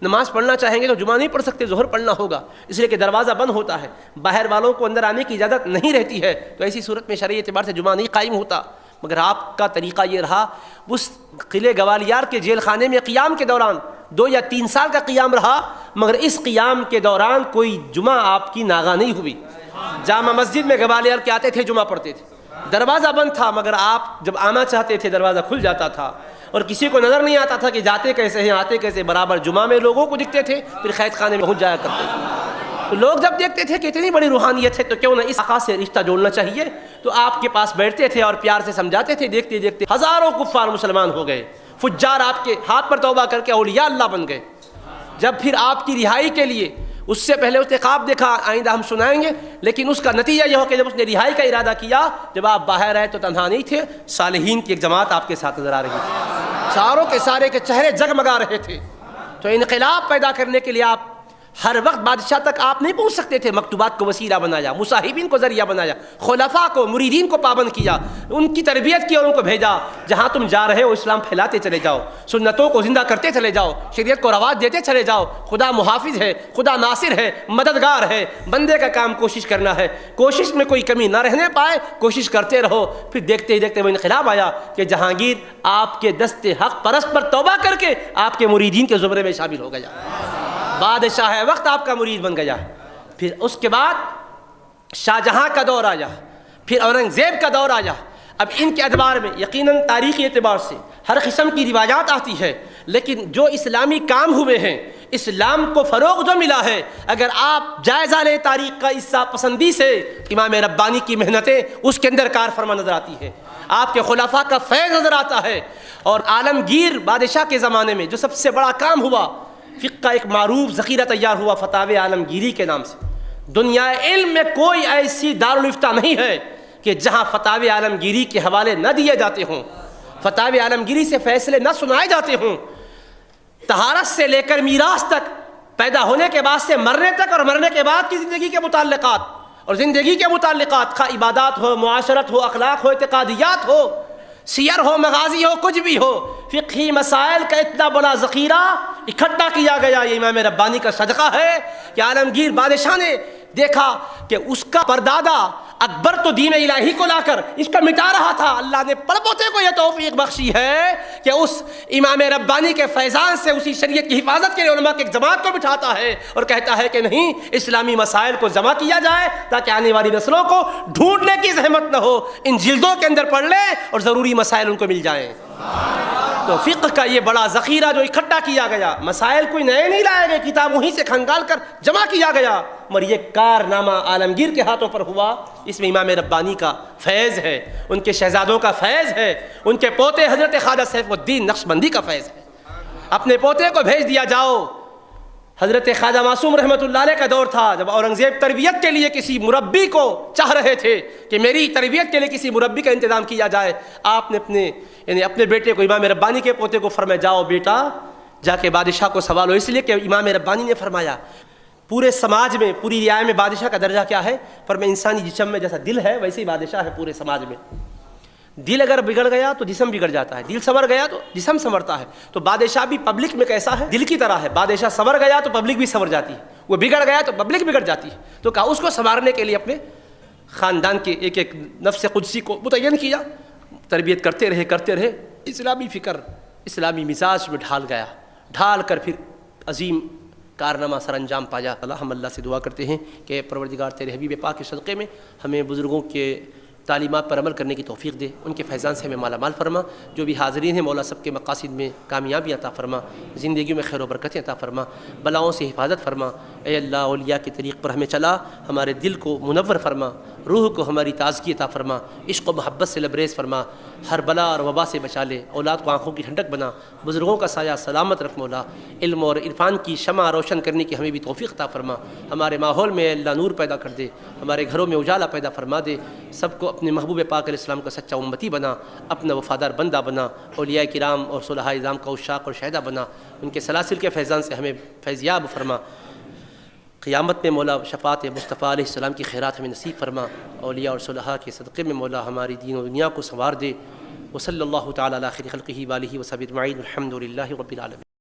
[SPEAKER 1] نماز پڑھنا چاہیں گے تو جمعہ نہیں پڑھ سکتے، ظہر پڑھنا ہوگا، اس لیے کہ دروازہ بند ہوتا ہے، باہر والوں کو اندر آنے کی اجازت نہیں رہتی ہے، تو ایسی صورت میں شرعی اعتبار سے جمعہ نہیں قائم ہوتا۔ مگر آپ کا طریقہ یہ رہا، اس قلعے گوالیار کے جیل خانے میں قیام کے دوران 2 یا 3 سال کا قیام رہا، مگر اس قیام کے دوران کوئی جمعہ آپ کی ناغہ نہیں ہوئی۔ جامع مسجد میں گوالیار کے آتے تھے، جمعہ پڑھتے تھے، دروازہ بند تھا، مگر آپ جب آنا چاہتے تھے دروازہ کھل جاتا تھا، اور کسی کو نظر نہیں آتا تھا کہ جاتے کیسے ہیں آتے کیسے، برابر جمعہ میں لوگوں کو دکھتے تھے، پھر قید خانے میں پہنچ جایا کرتے تھے۔ تو لوگ جب دیکھتے تھے کہ اتنی بڑی روحانیت ہے تو کیوں نہ اس آقا سے رشتہ جوڑنا چاہیے، تو آپ کے پاس بیٹھتے تھے اور پیار سے سمجھاتے تھے۔ دیکھتے دیکھتے ہزاروں کفار مسلمان ہو گئے، فجار آپ کے ہاتھ پر توبہ کر کے اولیاء اللہ بن گئے۔ جب پھر آپ کی رہائی کے لیے، اس سے پہلے اس نے خواب دیکھا، آئندہ ہم سنائیں گے، لیکن اس کا نتیجہ یہ ہو کہ جب اس نے رہائی کا ارادہ کیا، جب آپ باہر آئے تو تنہا نہیں تھے، صالحین کی ایک جماعت آپ کے ساتھ نظر آ رہی تھی، ساروں کے سارے کے چہرے جگمگا رہے تھے۔ تو انقلاب پیدا کرنے کے لیے آپ ہر وقت بادشاہ تک آپ نہیں پہنچ سکتے تھے، مکتوبات کو وسیلہ بنایا، مصاحبین کو ذریعہ بنایا، خلفاء کو، مریدین کو پابند کیا، ان کی تربیت کی اور ان کو بھیجا، جہاں تم جا رہے ہو اسلام پھیلاتے چلے جاؤ، سنتوں کو زندہ کرتے چلے جاؤ، شریعت کو رواج دیتے چلے جاؤ، خدا محافظ ہے، خدا ناصر ہے، مددگار ہے، بندے کا کام کوشش کرنا ہے، کوشش میں کوئی کمی نہ رہنے پائے، کوشش کرتے رہو۔ پھر دیکھتے ہی دیکھتے وہ انقلاب آیا کہ جہانگیر آپ کے دست حق پرست پر توبہ کر کے آپ کے مریدین کے زمرے میں شامل ہو گیا، بادشاہ وقت آپ کا مرید بن گیا۔ پھر اس کے بعد شاہ جہاں کا دور آیا، پھر اورنگزیب کا دور آیا۔ اب ان کے ادوار میں یقیناً تاریخی اعتبار سے ہر قسم کی روایات آتی ہے، لیکن جو اسلامی کام ہوئے ہیں، اسلام کو فروغ جو ملا ہے، اگر آپ جائزہ لیں تاریخ کا حصہ پسندی سے، امام ربانی کی محنتیں اس کے اندر کار فرما نظر آتی ہے، آپ کے خلفاء کا فیض نظر آتا ہے۔ اور عالمگیر بادشاہ کے زمانے میں جو سب سے بڑا کام ہوا، فقہ کا ایک معروف ذخیرہ تیار ہوا فتاوی عالمگیری کے نام سے۔ دنیا علم میں کوئی ایسی دارالافتاء نہیں ہے کہ جہاں فتاوی عالمگیری کے حوالے نہ دیے جاتے ہوں، فتاوی عالمگیری سے فیصلے نہ سنائے جاتے ہوں، طہارت سے لے کر میراث تک، پیدا ہونے کے بعد سے مرنے تک، اور مرنے کے بعد کی زندگی کے متعلقات، اور زندگی کے متعلقات، خواہ عبادات ہو، معاشرت ہو، اخلاق ہو، اعتقادیات ہو، سیر ہو، مغازی ہو، کچھ بھی ہو، فقہی مسائل کا اتنا بڑا ذخیرہ اکٹھا کیا گیا۔ یہ امام ربانی کا صدقہ ہے کہ عالمگیر بادشاہ نے دیکھا کہ اس کا پردادا اکبر تو دین الہی کو لا کر اس کا مٹا رہا تھا، اللہ نے پڑپوتے کو یہ توفیق بخشی ہے کہ اس امام ربانی کے فیضان سے اسی شریعت کی حفاظت کے لیے علماء کی ایک جماعت کو بٹھاتا ہے اور کہتا ہے کہ نہیں، اسلامی مسائل کو جمع کیا جائے تاکہ آنے والی نسلوں کو ڈھونڈنے کی زحمت نہ ہو، ان جلدوں کے اندر پڑھ لیں اور ضروری مسائل ان کو مل جائیں۔ تو فقہ کا یہ بڑا ذخیرہ جو اکٹھا کیا گیا، مسائل کوئی نئے نہیں لائے گئے، کتاب وہیں سے کھنگال کر جمع کیا گیا، اور یہ کارنامہ عالمگیر کے ہاتھوں پر ہوا۔ اس میں امام ربانی کا فیض ہے، ان کے شہزادوں کا فیض ہے، ان کے پوتے حضرت خواجہ سیف الدین نقشبندی کا فیض ہے۔ اپنے پوتے کو بھیج دیا، جاؤ۔ حضرت خواجہ معصوم رحمۃ اللہ علیہ کا دور تھا جب اورنگزیب تربیت کے لیے کسی مربی کو چاہ رہے تھے کہ میری تربیت کے لیے کسی مربی کا انتظام کیا جائے، آپ نے اپنے بیٹے کو، امام ربانی کے پوتے کو فرمایا، جاؤ بیٹا جا کے بادشاہ کو سوالو۔ اس لیے کہ امام ربانی نے فرمایا پورے سماج میں، پوری رعایا میں بادشاہ کا درجہ کیا ہے؟ فرمایا انسانی جسم میں جیسا دل ہے ویسے ہی بادشاہ ہے پورے سماج میں۔ دل اگر بگڑ گیا تو جسم بگڑ جاتا ہے، دل سنور گیا تو جسم سنورتا ہے۔ تو بادشاہ بھی پبلک میں کیسا ہے؟ دل کی طرح ہے، بادشاہ سنور گیا تو پبلک بھی سنور جاتی ہے، وہ بگڑ گیا تو پبلک بگڑ جاتی ہے۔ تو کہا اس کو سنوارنے کے لیے اپنے خاندان کے ایک ایک نفس قدسی کو متعین کیا، تربیت کرتے رہے، اسلامی فکر، اسلامی مزاج میں ڈھال کر پھر عظیم کارنامہ سر انجام پایا۔ ہم اللہ سے دعا کرتے ہیں کہ پروردگار تیرے حبیب پاک کے صدقے میں ہمیں بزرگوں کے تعلیمات پر عمل کرنے کی توفیق دے، ان کے فیضان سے ہمیں مالا مال فرما۔ جو بھی حاضرین ہیں مولا سب کے مقاصد میں کامیابی عطا فرما، زندگیوں میں خیر و برکتیں عطا فرما، بلاؤں سے حفاظت فرما۔ اے اللہ، اولیاء کے طریق پر ہمیں چلا، ہمارے دل کو منور فرما، روح کو ہماری تازگی عطا فرما، عشق و محبت سے لبریز فرما، ہر بلا اور وبا سے بچا لے، اولاد کو آنکھوں کی ٹھنڈک بنا، بزرگوں کا سایہ سلامت رکھ مولا، علم اور عرفان کی شمع روشن کرنے کی ہمیں بھی توفیق عطا فرما، ہمارے ماحول میں اللہ نور پیدا کر دے، ہمارے گھروں میں اجالا پیدا فرما دے، سب کو اپنے محبوب پاک علیہ السلام کا سچا امتی بنا، اپنا وفادار بندہ بنا، اولیاء کرام اور صلحاء اعظام کا عشاق اور شہدہ بنا، ان کے سلاسل کے فیضان سے ہمیں فیضیاب فرما، قیامت میں مولا شفاعت مصطفیٰ علیہ السلام کی خیرات ہمیں نصیب فرما، اولیاء اور صلحاء کے صدقے میں مولا ہماری دین و دنیا کو سنوار دے، وصلی اللہ تعالی علی خیر خلقہ وآلہ وصحبہ اجمعین، الحمد للہ رب العالمین۔